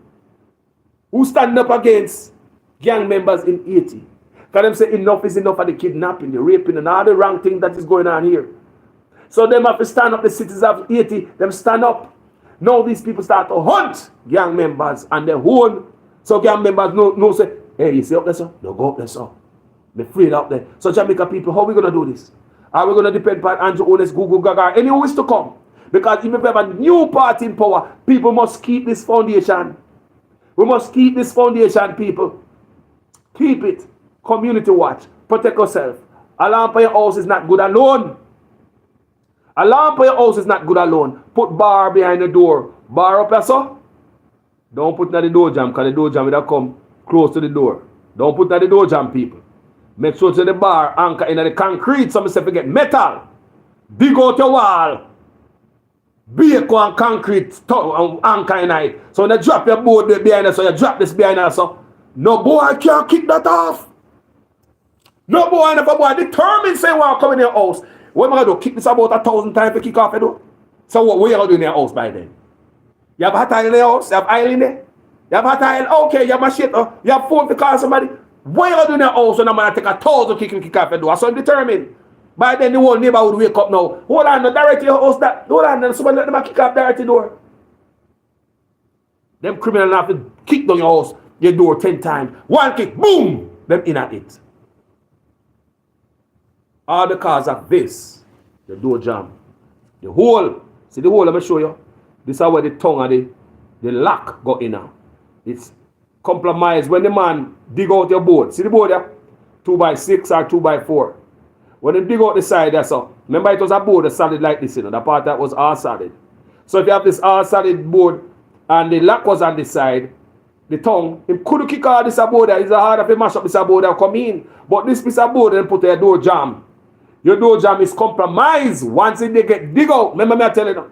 Speaker 1: who stand up against gang members in Haiti. Because them say enough is enough of the kidnapping, the raping, and all the wrong thing that is going on here. So them have to stand up, the citizens of Haiti, them stand up. Now these people start to hunt gang members and their own. So gang members know say, hey, you see up there, sir? No, go up there, sir. They're afraid out there. So Jamaica people, how are we going to do this? Are we going to depend on Andrew Ones, Google Gaga, anyone who is to come? Because even if we have a new party in power, people must keep this foundation. We must keep this foundation, people. Keep it. Community watch. Protect yourself. Alarm for your house is not good alone. Alarm for your house is not good alone. Put bar behind the door. Bar up here, so. Don't put it at the door jam, because the door jam will come close to the door. Don't put it at the door jam, people. Make sure to the bar anchor in the concrete, so myself get metal. Dig out your wall. Bake on concrete anchor in it. So when you drop your board behind us, so you drop this behind us, so no boy can't kick that off. No boy, if a boy determined say want to come in your house. What am I going to do? Kick this about 1,000 times to kick off your door? So what are you going to do in your house by then? You have hot oil in your house? You have oil in there? You have hot oil? Okay, you have my shit. You have phone to call somebody? What are you going to do in your house when I'm going to take 1,000 kick off your door? So I'm determined. By then the whole neighborhood wake up now. Hold on, no, direct your house. Hold on, someone let them kick off direct door. Them criminals have to kick down your house, your door 10 times. One kick, boom, them in at it. All because of this, the door jam. The hole, see the hole, let me show you. This is where the tongue and the lock go in now. It's compromised when the man dig out your board. See the board there? 2x6 or 2x4. When they dig out the side, that's all. Remember it was a board that solid like this, you know. The part that was all solid. So if you have this all solid board and the lock was on this side, the tongue, it couldn't kick out this board there. It's hard if you mash up this board and come in. But this piece of board and put a door jam. Your door jam is compromised once they get dig out. Remember me I telling you.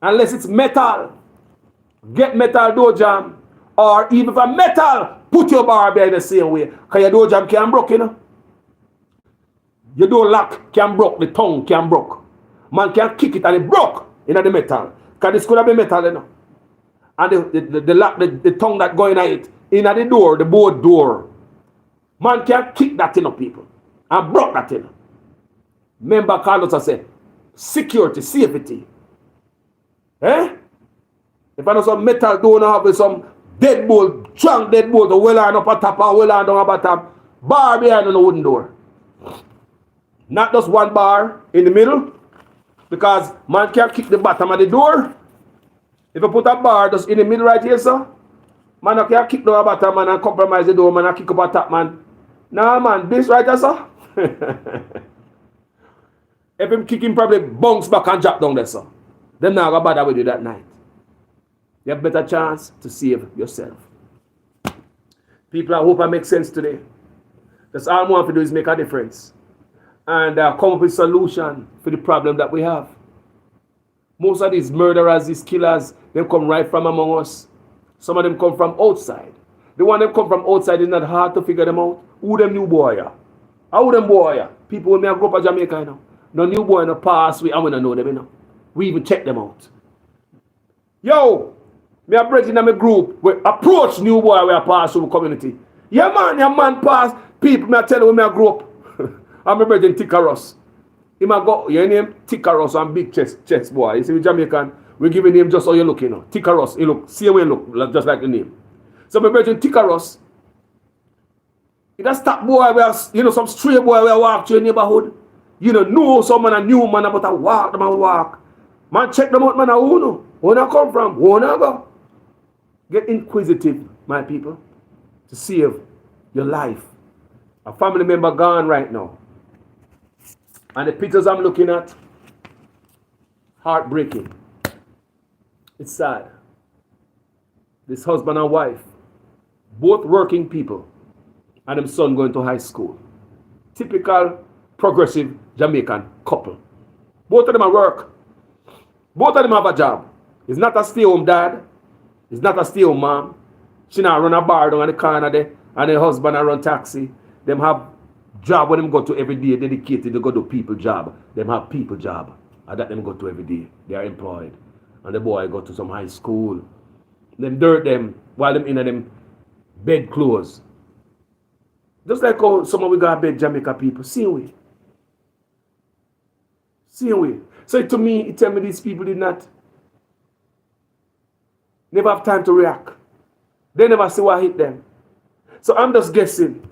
Speaker 1: Unless it's metal. Get metal door jam. Or even if a metal, put your bar behind the same way. Because your door jam can broke, you know. Your door lock can broke, the tongue can broke. Man can kick it and it broke in the metal. Because this could have been metal, you know. And the lock, the tongue that going in it, in the door, the board door. Man can kick that in, people. And broke that in. Remember Carlos I said, security, safety. Eh? If I know some metal door now have some deadbolt, trunk deadbolt, the well on up a top and well on down up a top, bar behind on the wooden door. Not just one bar in the middle, because man can't kick the bottom of the door. If you put a bar just in the middle right here, sir, man can't kick the bottom man and compromise the door, man and kick up a top, man. Nah, man, this right there, sir. If him kick him, probably bounce back and drop down there, sir. Them not gonna bother with you that night. You have better chance to save yourself. People, I hope I make sense today. That's all I want to do is make a difference. And come up with a solution for the problem that we have. Most of these murderers, these killers, they come right from among us. Some of them come from outside. The one that come from outside is not hard to figure them out. Who them new boy are? How them boy are? People when me grow up in Jamaica, you know. No new boy in the past, and we don't know them, you know. We even check them out. Yo, me a brethren in my group, we approach new boy we are pass through the community. Yeah man pass. People, me I tell you when me I grow up. I'm a brethren Tikaros. He might go, your name Tikaros and big chest boy. You see the Jamaican, we give him name just how you look, you know. Tikaros, he look, see how he look, just like the name. So my brethren Tikaros, he just stop boy where, you know, some stray boy where walk to your neighborhood. You know someone a new man about to walk, them and walk. Man, check them out, man, who know? Where I come from? Where I go? Get inquisitive, my people, to save your life. A family member gone right now. And the pictures I'm looking at, heartbreaking. It's sad. This husband and wife, both working people, and them son going to high school. Typical progressive Jamaican couple. Both of them are work. Both of them have a job. It's not a stay-home dad. It's not a stay-home mom. She not run a bar down in the corner there, and the husband a run taxi. Them have job when them go to every day dedicated to go to people job. Them have people job. And that them go to every day. They are employed. And the boy go to some high school. Them dirt them while them in them bed clothes. Just like how some of we got bed Jamaica people. See we. See we. So to me, it tell me these people did not never have time to react. They never see what hit them. So I'm just guessing.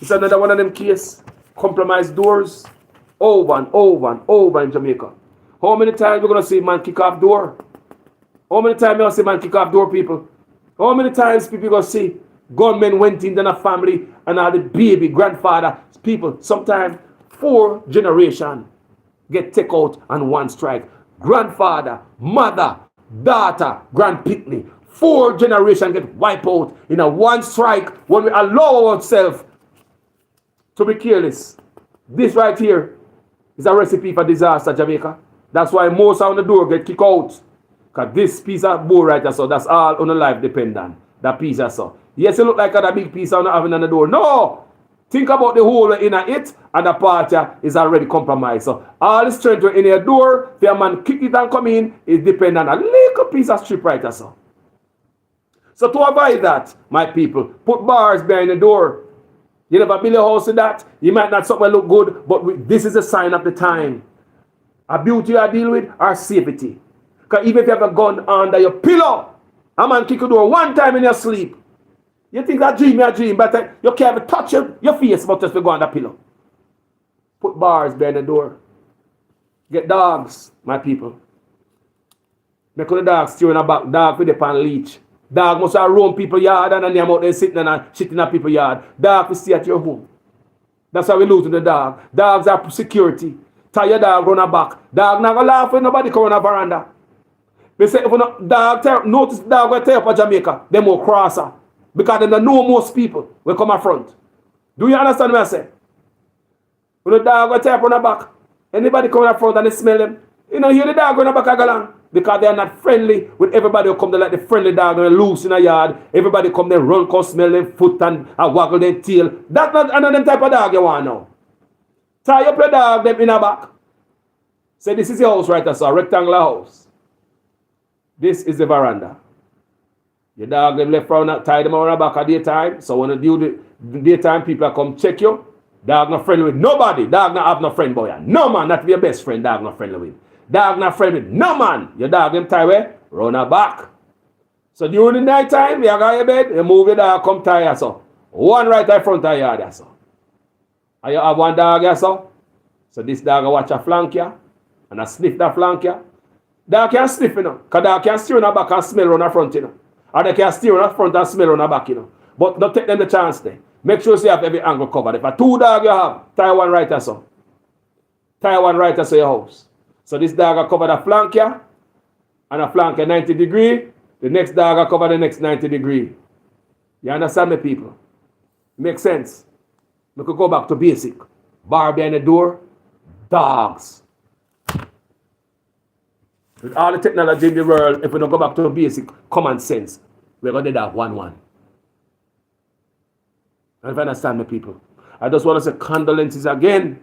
Speaker 1: It's another one of them case. Compromised doors. Over and over and over in Jamaica. How many times we're going to see man kick off door? How many times we're going to see man kick off door, people? How many times people going to see gunmen went in a family and all the baby, grandfather, people, sometimes 4 generations get take out on one strike. Grandfather, mother, daughter, grandpitney. 4 generations get wiped out in a one strike when we allow ourselves to be careless. This right here is a recipe for disaster, Jamaica. That's why most on the door get kicked out. Because this piece of board right so that's all on the life dependent. That piece of so. Yes, it look like a big piece on having on the door. No! Think about the hole in it and the part is already compromised. So all the strength in your door, the man kick it and come in, is dependent on a little piece of strip right so. So to avoid that, my people, put bars behind the door. You never build a house with that. You might not somewhere look good, but this is a sign of the time. A beauty you deal with or safety. Because even if you have a gun under your pillow, a man kick your door one time in your sleep. You think that dream, but you can't even touch your face but just to go on the pillow. Put bars behind the door. Get dogs, my people. Make the dogs steer in the back. Dog with the pan leech. Dog must have roam people's yard and them out there sitting and shitting at people's yard. Dog will stay at your home. That's how we lose the dog. Dogs are security. Tie your dog run a back. Dog not gonna laugh when nobody come on a veranda. They say if a dog tear, notice dog will tear up a Jamaica, they more crosser. Because they don't know most people will come up front. Do you understand what I say? When the dog will tear up on the back, anybody come up front and they smell them, you know, hear the dog on the back along. Because they are not friendly with everybody who come there like the friendly dog and loose in a yard. Everybody come there, run, come smell them foot and waggle their tail. That's not another type of dog you want now. Tie up the dog them in a back. Say this is your house right there, so a rectangular house. This is the veranda. Your dog them left around, tie them around the back at daytime. So when you do the daytime, people come check you. Dog not friendly with nobody. Dog not have no friend boy. No man, not your best friend, dog not friendly with. Dog not friendly with no man. Your dog them tie where? Run a back. So during the night time, you go to your bed, you move your dog, come tie you so. One right in front of your yard so. And you have one dog here so. So this dog will watch a flank you and a sniff that flank you. Dog can't sniff you know. Because dog can steer on the back and smell on the front you know. Or they can steer on the front and smell on the back you know. But don't take them the chance there. Make sure you have every angle covered. If a 2 dog you have, tie one right or so. Tie one right or so your house. So this dog will cover the flank here. And a flank 90 degree. The next dog will cover the next 90 degree. You understand me, people? Makes sense. We could go back to basic. Bar behind the door. Dogs. With all the technology in the world, if we don't go back to basic common sense, we're going to do that 1-1. And if you understand me, people, I just want to say condolences again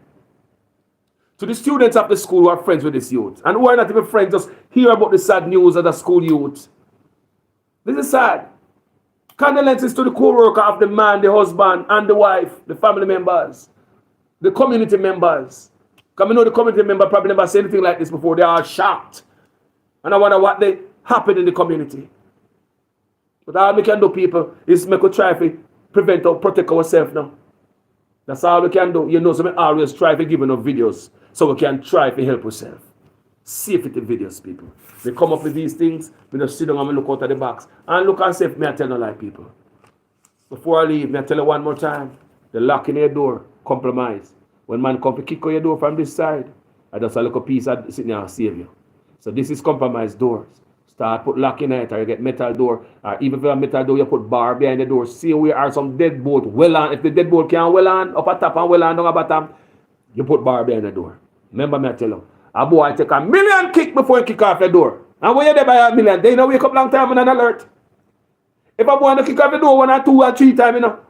Speaker 1: to the students of the school who are friends with this youth. And who are not even friends, just hear about the sad news of the school youth. This is sad. Condolences to the co-worker of the man, the husband, and the wife, the family members, the community members. Because I know the community member probably never said anything like this before. They are shocked. And I wonder what they happened in the community. But all we can do, people, is make a try to prevent or protect ourselves now. That's all we can do. You know, so we always try to give enough videos so we can try to help ourselves. Safety videos, people. They come up with these things, we just sit down and look out of the box. And look and see if me I tell no lie, people. Before I leave, me I tell you one more time. The lock in your door, compromise. When man come to kick on your door from this side, I just a little piece of sitting there and save you. So this is compromised doors. Start put lock in it, or you get metal door, or even if you have metal door, you put bar behind the door. See where are some deadbolt well on. If the deadbolt can't well on, up at top and well on down at bottom, you put bar behind the door. Remember me I tell you, a boy take a million kick before you kick off the door. And when you're there by a million, they don't wake up long time and an alert. If a boy kick off the door 1 or 2 or 3 times, you know,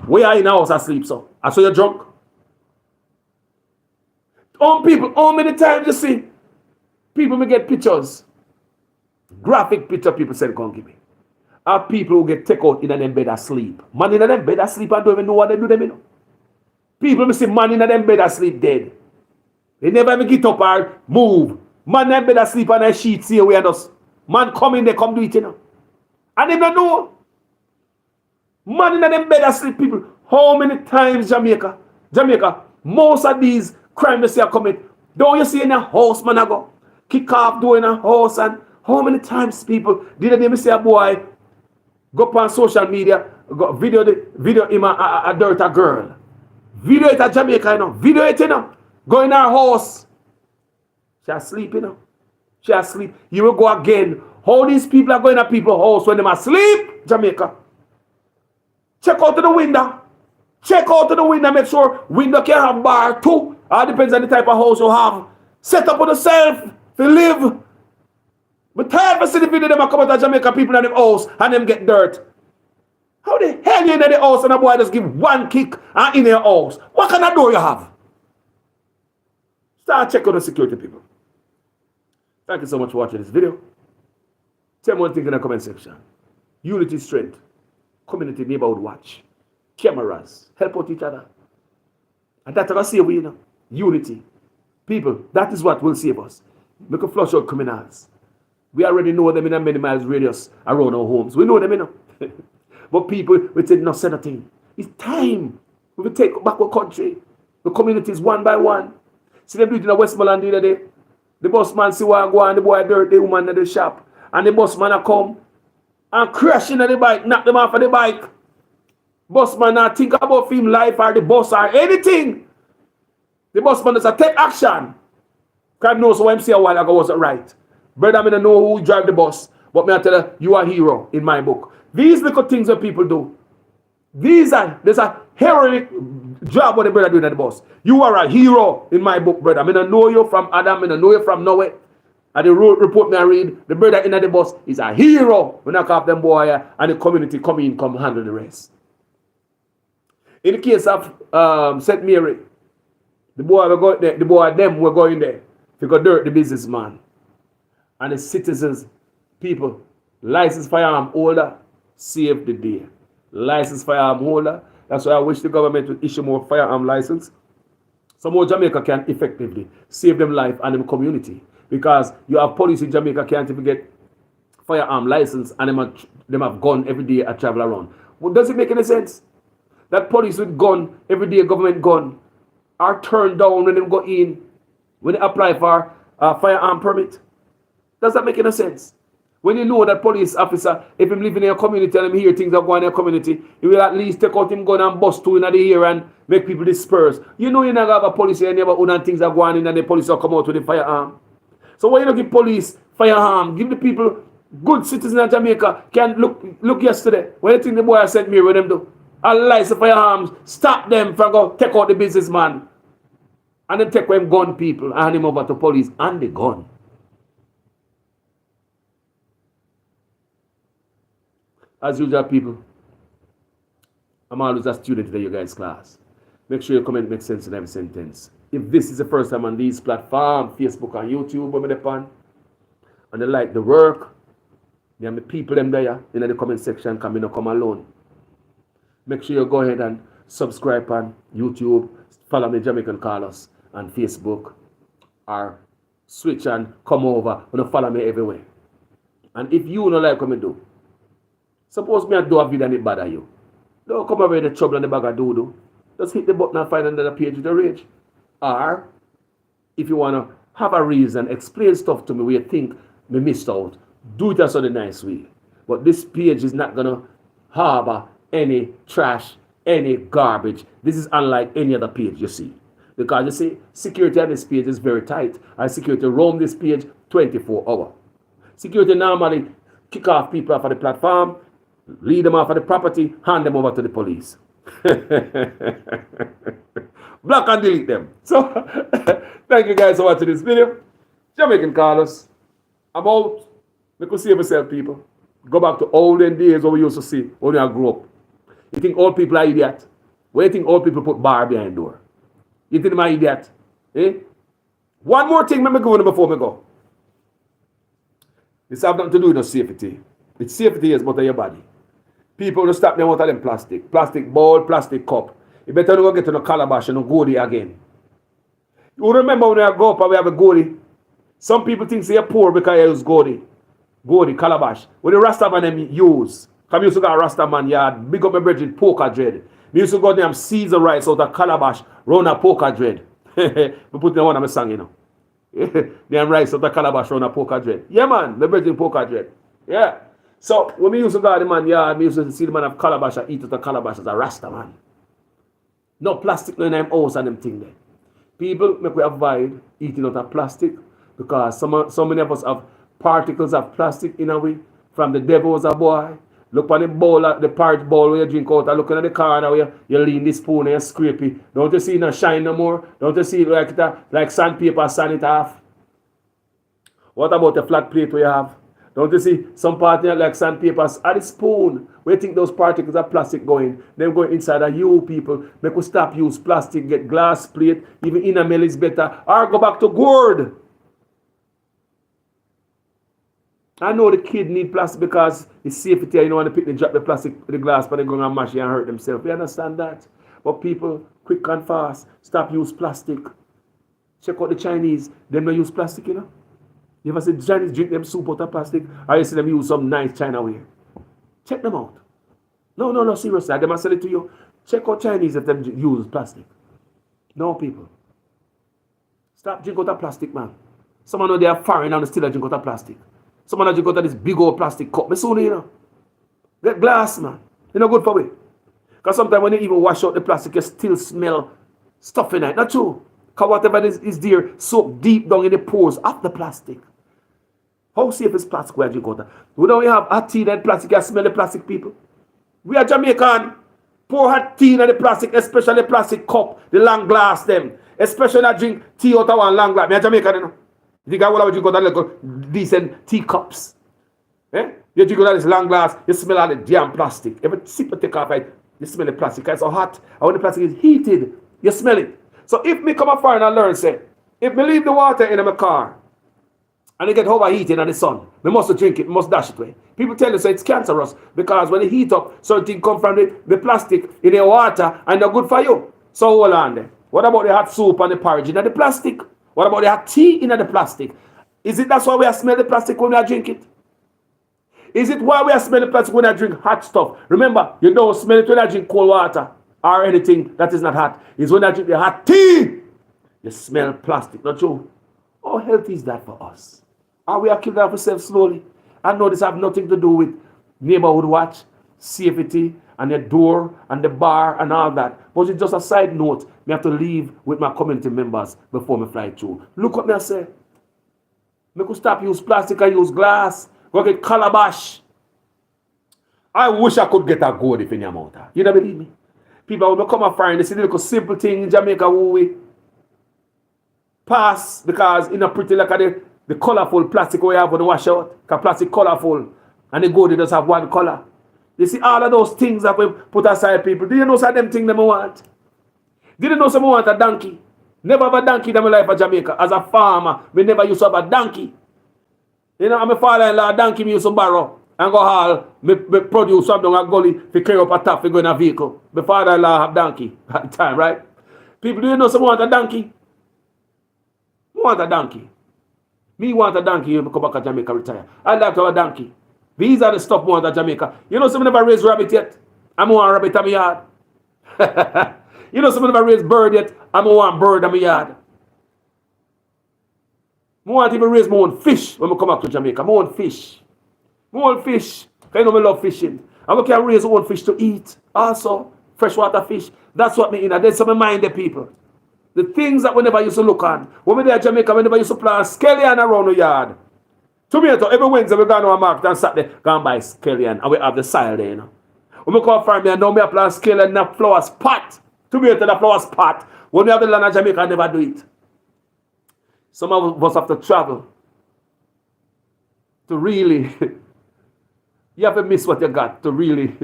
Speaker 1: we are in the house asleep, so. I saw you're drunk. People, how many times you see people may get pictures? Graphic picture people send, come give me. are people who get take out in them bed asleep. Man in them bed asleep and don't even know what they do them, you know. People may say man in them bed asleep dead. They never even get up or move. Man in them bed asleep and a sheet see away and us. Man come in, they come do it, you know. And they don't know. Man in them bed asleep, people. How many times Jamaica, most of these crimes they say are commit. Don't you see in a house, man, I go kick off door in a house, and how many times people did they say a boy go up on social media, go video him a dirty girl. Video it at Jamaica, you know. Video it, you know. Go in her house. She asleep, you know. She asleep. You will go again. How these people are going to people's house when they are asleep, Jamaica. Check out to the window. Check out to the window. Make sure window can have bar too. All depends on the type of house you have. Set up on yourself to live. But tired of seeing the video them come out of Jamaica people in them house and them get dirt. How the hell you in the house and a boy just give one kick and in your house? What kind of door you have? Start checking the security people. Thank you so much for watching this video. Tell me one thing in the comment section. Unity, strength, community, neighborhood watch, cameras, help out each other. And that's what I say we, you know. Unity. People, that is what will save us. Make a flush out criminals. We already know them in a many miles radius around our homes. We know them, you know. But people will say, no, say nothing. It's time. We will take back our country. The communities one by one. See them do it in the Westmoreland the other day. The bus man see one go and the boy dirt the woman at the shop. And the bus man a come and crash into the bike, knock them off of the bike. Bus man not think about him life or the bus or anything. The bus man does a take action. Because I know so what I'm saying a while ago wasn't right. Brother, I don't know who drive the bus. But me I tell you, you are a hero in my book. These little things that people do. There's a heroic job what the brother doing at the bus. You are a hero in my book, brother. I don't know you from Adam, I don't know you from nowhere. And the road report me I read, the brother in the bus is a hero. We knock off them boy and the community come handle the rest. In the case of St. Mary, the boy were going there to go dirt the businessman. And the citizens, people, licensed firearm holder, save the day. Licensed firearm holder. That's why I wish the government would issue more firearm license. So more Jamaica can effectively save them life and them community. Because you have police in Jamaica can't even get firearm license and them have gun every day and travel around. Well, does it make any sense? That police with gun, every day government gun, are turned down when they go in, when they apply for a firearm permit. Does that make any sense? When you know that police officer, if him living in a community and him hear things that go on in a community, he will at least take out him gun and bust two in the ear and make people disperse. You know you're not going to have a police in your neighborhood and things that go on in and the police will come out with the firearm. So why you don't give police firearm? Give the people, good citizens of Jamaica, can look yesterday. What do you think the boy sent me with them do? A license firearms, stop them from go take out the businessman. And then take them gun people and hand him over to police and the gun. As usual, people, I'm always a student in your guys' class. Make sure your comment makes sense in every sentence. If this is the first time on these platforms, Facebook and YouTube, where I'm upon, and they like the work, there are people them there in the comment section coming to come alone. Make sure you go ahead and subscribe on YouTube, follow me Jamaican Carlos on Facebook, or switch and come over and follow me everywhere. And if you don't like what I do, suppose me I do a video and it bother you. Don't come over in the trouble and the bag of doo-doo. Just hit the button and find another page with the rage. Or, if you want to have a reason, explain stuff to me where you think me missed out, do it as a nice way. But this page is not going to harbor any trash, any garbage. This is unlike any other page you see. Because you see, security on this page is very tight. And security roam this page 24 hours. Security normally kick off people off of the platform, lead them off of the property, hand them over to the police. Block and delete them. So, thank you guys for watching this video. Jamaican Carlos. I'm out. We could save yourself, people. Go back to olden days what we used to see when I grew up. You think old people are idiot? Where you think old people put bar behind door? You think I'm an idiot? Eh? One more thing, let me go before we go. This have nothing to do with the safety. It's safety is but of your body. People will stop them out of them plastic. Plastic bowl, plastic cup. You better not go get to the calabash and go there again. You remember when I go up and we have a goldie? Some people think they're poor because they use goldie. Goldie, calabash. When the Rasta man them use. Because I used to go to Rasta man yard, big up my brethren, poker dread. We used to go there and season rice out of calabash, round a poker dread. We put in one of my song, you know. Them rice out of calabash, round a poker dread. Yeah, man, my brethren poker dread. Yeah. So when we used to go to the man yard, we used to see the man have calabash and eat out of calabash as a Rasta man. No plastic no in them house and them thing there. People make we avoid eating out of plastic because so many of us have particles of plastic in a way from the devil as a boy. Look on the bowl, the porridge bowl where you drink out, and looking at the corner where you lean the spoon and you scrape it. Don't you see it not shine no more? Don't you see it like sandpaper sand it off? What about the flat plate we have? Don't you see some part there like sandpapers at the spoon? Where you think those particles of plastic going? Them going inside of you people. Make us stop use plastic, get glass plate, even enamel is better. Or go back to gourd. I know the kid need plastic because it's safety. You don't want to pick drop the plastic, the glass, but they're going to mash it and hurt themselves. We understand that. But people, quick and fast, stop use plastic. Check out the Chinese. Them don't use plastic, you know. You ever see the Chinese drink them soup out of plastic? Or you see them use some nice China ware? Check them out. No, seriously. I must sell it to you. Check out Chinese if them use plastic. No, people. Stop drinking out of plastic, man. Someone know they are foreign and still drink out of plastic. Someone that you got this big old plastic cup. Me soon, you know. Get glass, man. You know good for me. Because sometimes when you even wash out the plastic, you still smell stuff in it. Not true. Because whatever is there, soak deep down in the pores of the plastic. How safe is plastic where you got that? We don't have hot tea and plastic. You smell the plastic, people. We are Jamaican. Pour hot tea in the plastic, especially the plastic cup, the long glass them. Especially I drink tea out of one long glass. We are Jamaican, you know. You think I would you got that little decent teacups? Eh? You drink out of this long glass, you smell all the damn plastic. Every sip you take off it, you smell the plastic. It's so hot. And when the plastic is heated, you smell it. So if me come up far and learn, say, if me leave the water in my car and it get overheated in the sun, we must drink it, we must dash it away. People tell you say it's cancerous because when it heat up, something come from the plastic in the water and they're good for you. So hold on there. What about the hot soup and the porridge in the plastic? What about the hot tea in the plastic? Is it that's why we are smell the plastic when we are drink it? Is it why we are smell the plastic when I drink hot stuff? Remember, you don't smell it when I drink cold water or anything that is not hot. It's when I drink the hot tea. You smell plastic, not true? How healthy is that for us? Are we are killing ourselves slowly? I know this have nothing to do with neighborhood watch, safety, and the door, and the bar, and all that. But it's just a side note. Me have to leave with my community members before me fly through. Look what me I say. Me could stop use plastic and use glass. Go get calabash. I wish I could get a gold if in your mouth. You don't believe me? People will come and find this little simple thing in Jamaica who we pass because in a pretty like the colorful plastic we have when we wash out. Because plastic colorful. And the gold it does have one color. You see all of those things that we put aside, people. Do you know some of them things that we want? Did you know someone want a donkey? Never have a donkey in my life in Jamaica. As a farmer, we never used to have a donkey. You know, I'm a father-in-law, a donkey me used to borrow and go haul, me produce something a gully to carry up a top to go in a vehicle. My father-in-law have donkey at the time, right? People, do you know someone want a donkey? Who want a donkey? Me want a donkey when I come back to Jamaica retire. I like to have a donkey. These are the stuff I want at Jamaica. You know someone never raised rabbit yet? I'm want a rabbit in my yard. You know someone never raised bird yet? I'm want bird in my yard. I want to even raise my own fish when I come back to Jamaica. My own fish. My own fish. Because you know I love fishing. And we can raise our own fish to eat. Also, freshwater fish. That's what me in. There's some mind the people. The things that we never used to look on. When we there in Jamaica, we never used to plant scallion around the yard. Tomato, every Wednesday we go to a market and Saturday, go and buy scallion and we have the soil there, you know. When we come from here, now we plant scallion in a flowers pot. Tomato in a flowers pot. When we have the land of Jamaica, I never do it. Some of us have to travel to really, you have to miss what you got to really,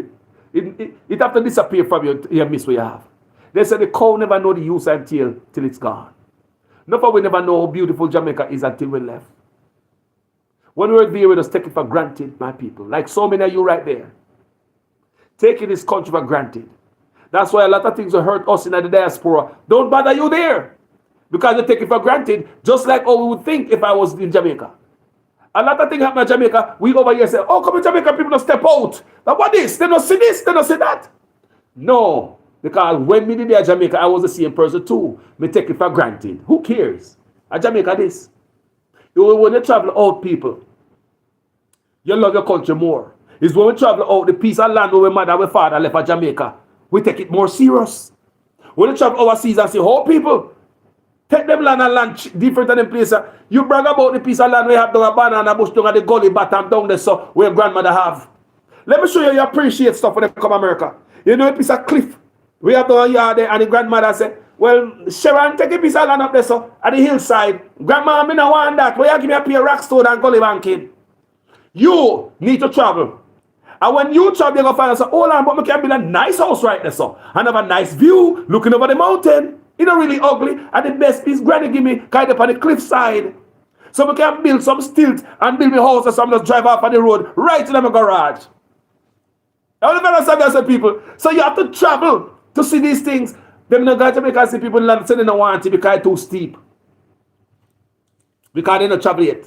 Speaker 1: it have to disappear from you, you miss what you have. They say the cow never know the use until it's gone. Nobody we never know how beautiful Jamaica is until we left. When we're there, we just take it for granted, my people. Like so many of you right there. Taking this country for granted. That's why a lot of things will hurt us in the diaspora. Don't bother you there. Because they take it for granted, just like how we would think if I was in Jamaica. A lot of things happen in Jamaica. We over here say, oh, come in Jamaica, people don't step out. Now what is? They don't see this, they don't see that. No. Because when me did there in Jamaica, I was the same person too. Me take it for granted. Who cares? At Jamaica this. When you travel out, people, you love your country more. It's when we travel out, the piece of land where my mother and father left at Jamaica, we take it more serious. When you travel overseas and say, oh, people, take them land and land different than the place. You brag about the piece of land we have down a banana bush down at the gully bottom down there, so where grandmother have. Let me show you appreciate stuff when they come to America. You know a piece of cliff. We have down a yard there and the grandmother said, well, Sharon, take a piece of land up there, so at the hillside. Grandma, I don't want that. Why you give me a pair of rock stone and gully banking? You need to travel. And when you travel, you're going to find out, hold on, but we can build a nice house right there, so. And have a nice view looking over the mountain. It's not really ugly. And the best piece granny give me kind of on the cliffside. So we can build some stilt and build a house or something, just drive off on the road right in my garage. I want to understand people. So you have to travel to see these things. Them not going to make us see people in land say they don't want it because it's too steep. Because they don't travel yet.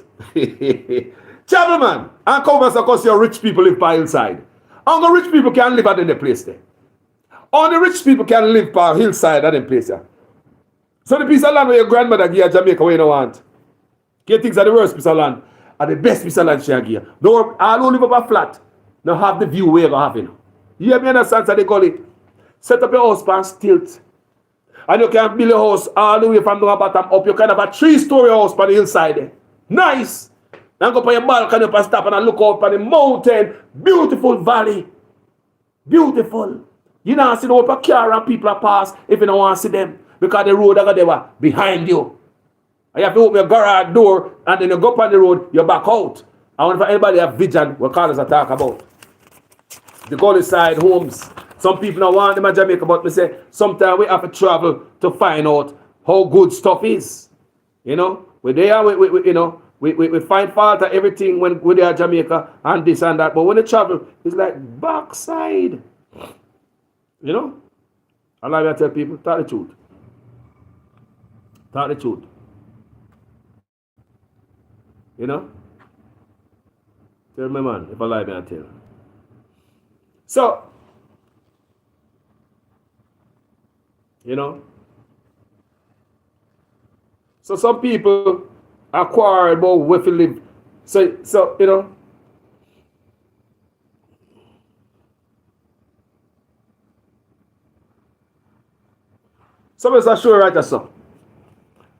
Speaker 1: Travel, man. And come because your rich people live by hillside. Only rich people can live at the place there. Only rich people can live by hillside at the place there. So the piece of land where your grandmother gave you Jamaica where you don't want. Get things are the worst piece of land. And the best piece of land she give you. Don't all live up a flat. Now have the view where you're having. You have me understand so they call it. Set up your house pan stilt. And you can build a house all the way from the bottom up. You can have a 3-story house on the hillside there. Nice. Then go up on your balcony up and stop and look out on the mountain. Beautiful valley. Beautiful. You don't see no car and people pass if you don't want to see them. Because the road they were behind you. And you have to open your garage door and then you go up on the road, you back out. I want for anybody have vision, what Carlos are talk about. The gully side homes. Some people don't want them in Jamaica, but we say sometimes we have to travel to find out how good stuff is. You know, we're there, we find fault at everything when we're there in Jamaica and this and that. But when they travel, it's like backside. You know? I like to tell people, tell the truth. Tell the truth. You know? Tell me, man, if I lie, I tell. So, you know? So some people are quarrel about where to live. So you know? Somebody's sure right there, so.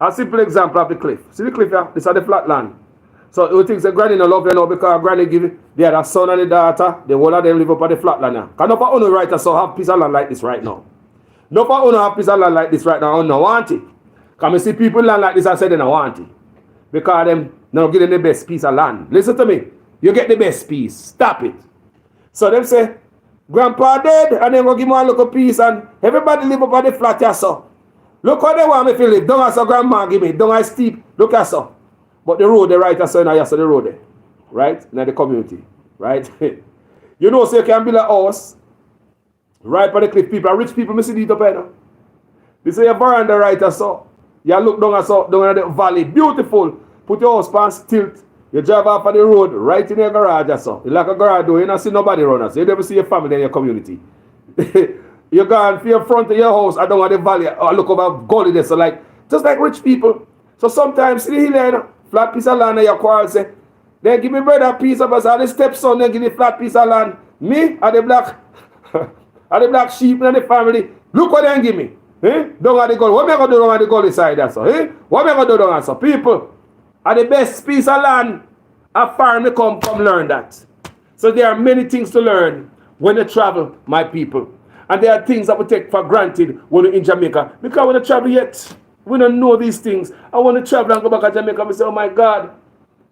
Speaker 1: A simple example of the cliff. See the cliff here? This is the flat land. So you think the granny no love you now because granny give they had a son and a daughter, the whole of them live up on the flat land now. Because no for owner right so have piece of land like this right now. No for owner have piece of land like this right now, I don't want it. Because I see people land like this and say they don't want it. Because them now give them the best piece of land. Listen to me. You get the best piece. Stop it. So them say, Grandpa dead and then go give me a little piece and everybody live up on the flat here so. Look how they want me to live. Don't ask a grandma give me. Don't ask steep. Look at so. But the road, the right so now the road there. Right? In the community. Right? You know, so you can build a house. Right by the cliff. People, rich people, I see it up here. This is your veranda right so. You look down at the valley. Beautiful. Put your house pan tilt. You drive off on the road right in your garage so. You like a garage door. You don't see nobody around so. You never see your family in your community. You go for your front of your house, I don't want the valley, I look over gully there, so like, just like rich people. So sometimes, see the hill there, flat piece of land and your quarrel say, then give me brother a piece of us, and the stepson, then give me flat piece of land. Me, and the black sheep in the family, look what they give me. Down at the gully. What am I going to do down at the gully side there, so? What am I going to do down there, so? People, are the best piece of land, a farm, they come learn that. So there are many things to learn when you travel, my people. And there are things that we take for granted when we're in Jamaica. Because when we travel yet, we don't know these things. I want to travel and go back to Jamaica and say, oh my God,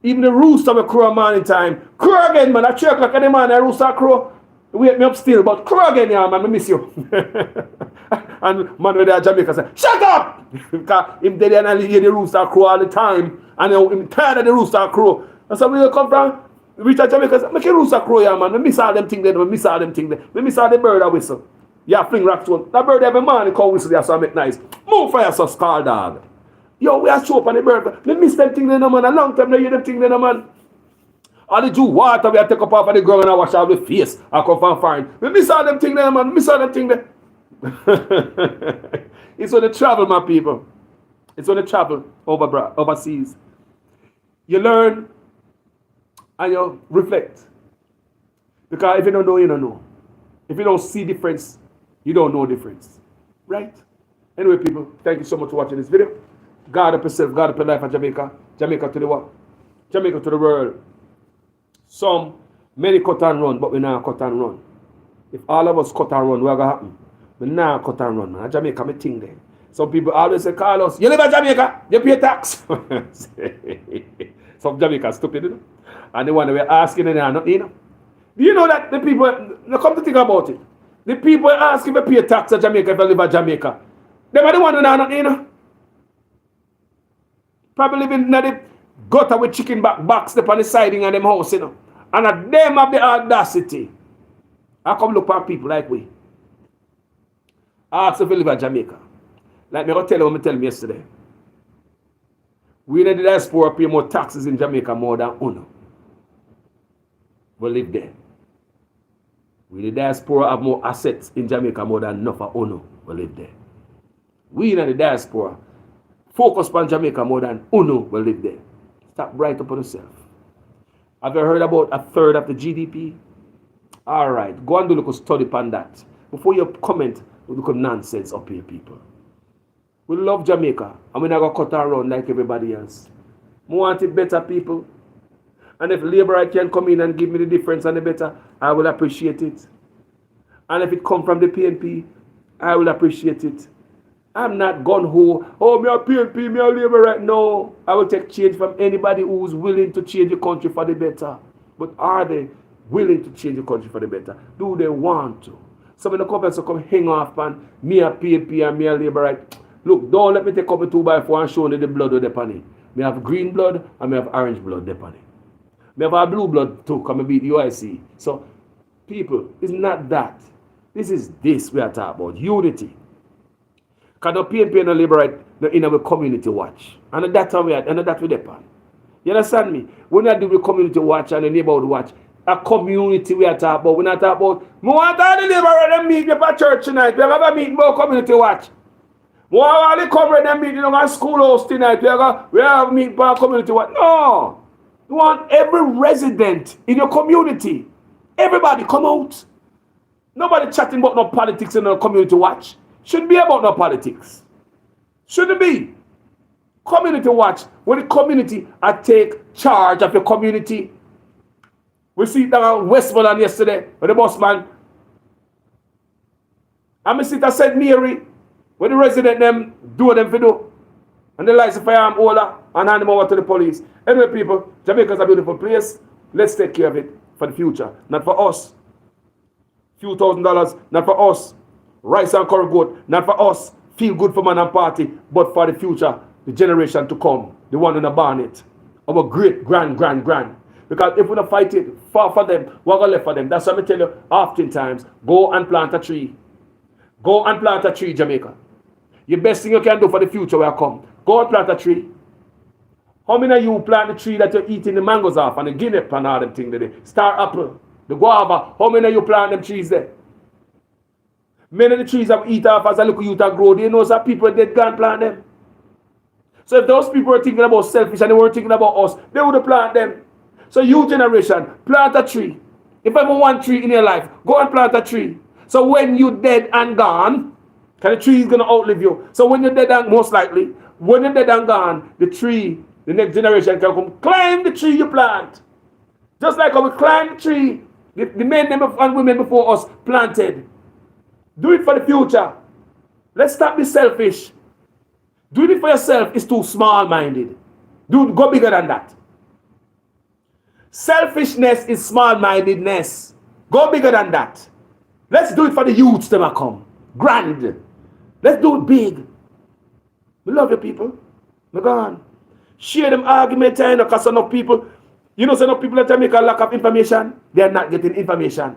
Speaker 1: even the rooster will crow a morning time. Crow again, man. At 3 o'clock in the morning, the rooster crow. Wake me up still, but crow again, yeah, man. I miss you. And man with there Jamaica say, shut up! Because if they don't hear the rooster crow all the time, and I'm tired of the rooster crow, And so we come from Richard Jamaica, make a rooster crow, yeah, man. We miss all them things there, we miss all them things there. We miss all the bird that whistle. Yeah, fling rocks one. That bird every morning call whistle there, so I make nice. Move for your so scar dog. Yo, we are show up on the bird. We miss them things there, no man. A long time they hear them things there, no man. All the Jew water we are take up off of the ground and I wash out the face. I come from foreign. We miss all them things there, man. We miss all them things there. It's when they travel, my people. It's when they travel overseas. You learn and you reflect. Because if you don't know, you don't know. If you don't see difference, you don't know difference. Right? Anyway, people, thank you so much for watching this video. God up yourself, God up your life at Jamaica. Jamaica to the what? Jamaica to the world. Many cut and run, but we now cut and run. If all of us cut and run, what's going to happen? We now cut and run, man. Jamaica, me thing there. Some people always say, Carlos, you live in Jamaica, you pay tax. Some Jamaica stupid, you know? And the one we're asking, they are not, you know? Do you know that the people, now come to think about it, the people ask if you pay tax at Jamaica if you live in Jamaica. They are the one who are not, you know? Probably living in the gutter with chicken box up on the siding of them house, you know? And at them have the audacity. I come look at people like we. Ask if you live in Jamaica. Like me tell you what me tell me yesterday. We in the diaspora pay more taxes in Jamaica more than Uno. We live there. We in the diaspora have more assets in Jamaica more than enough for Uno. We live there. We in the diaspora focus on Jamaica more than Uno. We live there. Stop right up on yourself. Have you heard about a third of the GDP? Alright, go and do a little study upon that. Before you comment, we look at nonsense up here, people. We love Jamaica, and we're not going to cut around like everybody else. We want it better, people. And if Labour can come in and give me the difference and the better, I will appreciate it. And if it comes from the PNP, I will appreciate it. I'm not gun-ho. Oh, me a PNP, me a Labour right now. I will take change from anybody who's willing to change the country for the better. But are they willing to change the country for the better? Do they want to? Some of the companies will come hang off on me a PNP and me a Labour right. Look, don't let me take up a 2x4 and show you the blood of the penny. Me have green blood and me have orange blood the penny. Me have a blue blood too, come and beat the UIC. So, people, it's not that. This is this we are talking about. Unity. Because the PNP and the Labour right in our community watch. And that's how we are, and that's what they pan. You understand me? We're not doing community watch and the neighborhood watch. A community we are talking about. We're not talking about, we want all the Labour right and meet for church tonight. We have a meeting about community watch. We want all the coverage and meeting on school house tonight. We have a meeting for community watch. No. You want every resident in your community. Everybody come out. Nobody chatting about no politics in a community watch. Shouldn't be about no politics. Shouldn't be. Community watch. When the community take charge of your community. We see it down Westmoreland yesterday with the boss man. And we see it at St. Mary where the resident them do them for do. And the license firearm holder and hand them over to the police. Anyway, people, Jamaica is a beautiful place. Let's take care of it for the future. Not for us. Few $1,000s, not for us. Rice and curry goat, not for us. Feel good for man and party, but for the future, the generation to come, the one in the barnet, our great grand. Because if we don't fight it for them, we're going to left for them. That's why I tell you, oftentimes, go and plant a tree. Go and plant a tree, Jamaica. The best thing you can do for the future will come. Go and plant a tree. How many of you plant the tree that you're eating the mangoes off and the guinea and all them things there? Star apple, the guava. How many of you plant them trees there? Many of the trees that we eat off as a little youth that grow, they know that people dead can't plant them. So if those people were thinking about selfish and they weren't thinking about us, they would have planted them. So you generation, plant a tree. If ever one tree in your life, go and plant a tree. So when you're dead and gone, because the tree is going to outlive you. So when you're dead and most likely, when you're dead and gone, the tree, the next generation can come climb the tree you plant. Just like how we climb the tree, the men and women before us planted. Do it for the future. Let's stop being selfish. Doing it for yourself is too small-minded. Go bigger than that. Selfishness is small-mindedness. Go bigger than that. Let's do it for the youths that come. Grand. Let's do it big. We love you people. We're gone. Share them argument time because enough people You know, some people in Jamaica lack of information. They are not getting information.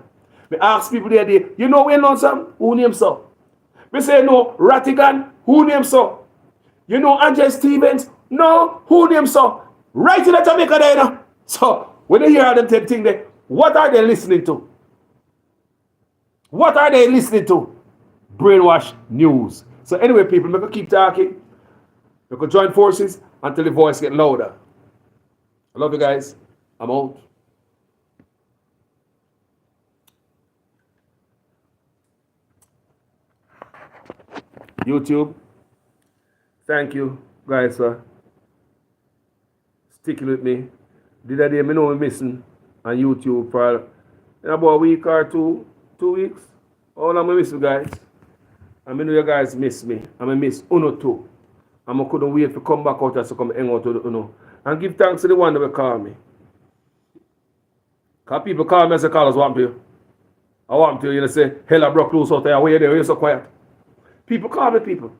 Speaker 1: We ask people there, you know we know some? Who names so? We say no, Rattigan, who names so? You know Angel Stevens? No, who names so? Right in the Jamaica there, you know. So when they hear all them thing there, what are they listening to? What are they listening to? Brainwash news. So anyway, people, we can keep talking. We can join forces until the voice get louder. I love you guys. I'm out. YouTube, thank you guys for sticking with me. Did I day me know me missing on YouTube for about a week or 2 weeks? How long I miss you guys? I know you guys miss me. I miss Uno too. I couldn't wait to come back out to come hang out with Uno. And give thanks to the one that will call me. Because people call me and say, Carlos, want to you. I want to you know, say, hella broke loose out there. Where you there? Why you so quiet? People call me, people.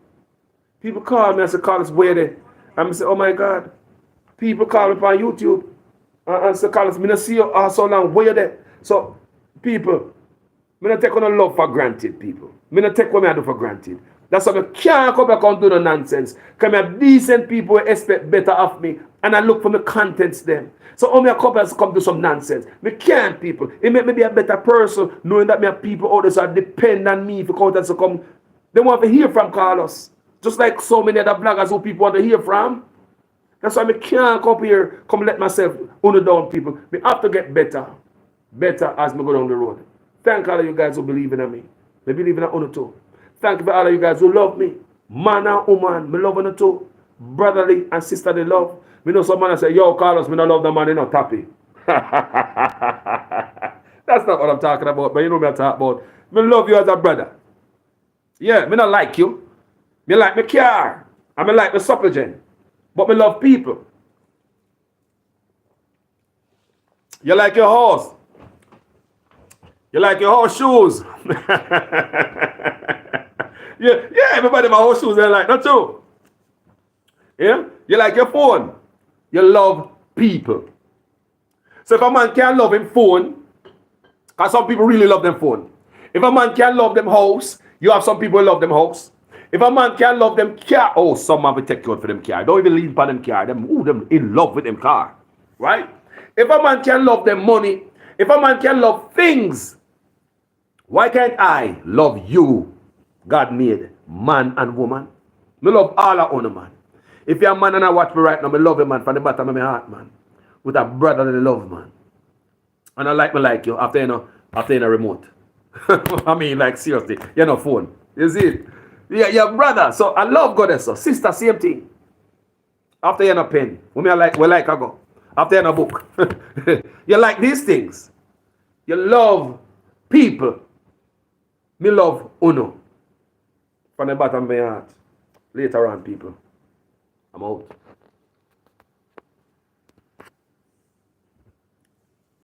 Speaker 1: People call me and say, Carlos, where they? And I say, oh my God. People call me on YouTube and say, Carlos, I don't see you all so long. Where you there? So, people, I don't take on love for granted, people. I don't take what I do for granted. That's why I can't come back and do no nonsense. Because I have decent people who expect better of me. And I look for my contents then. So all my couples come do some nonsense. Me can't, people. It make me be a better person knowing that my people out there depend on me for contents to come. They want to hear from Carlos. Just like so many other bloggers who people want to hear from. That's why I can't come here, come let myself under down, people. Me have to get better. Better as me go down the road. Thank all of you guys who believe in me. Me believe in Uno too. Thank you for all of you guys who love me. Man and woman, me love Uno too. Brotherly and sisterly love. Me know some man say, yo, Carlos, me not love the man, you know, tappy. That's not what I'm talking about, but you know what I'm talking about. Me love you as a brother. Yeah, me not like you. Me like me car. And me like me supplegen. But me love people. You like your horse. You like your horseshoes. yeah, everybody my horseshoes they like, not true. Yeah? You like your phone. You love people. So if a man can't love him phone, because some people really love them phone. If a man can't love them house, you have some people who love them house. If a man can't love them car, oh, some man will take you out for them car. Don't even lean for them car. Them in love with them car. Right? If a man can't love them money, if a man can't love things, why can't I love you? God made man and woman. Me love all our own man. If you're a man and I watch me right now, me love you, man, from the bottom of my heart, man. With a brotherly love, man. And I like you after you know remote. I mean, like, seriously, you're no phone. You see? Yeah, your brother. So I love goddess. So sister, same thing. After you're no pen. We like I go. After you're no book. You like these things. You love people. Me love Uno. From the bottom of my heart. Later on, people. I'm out.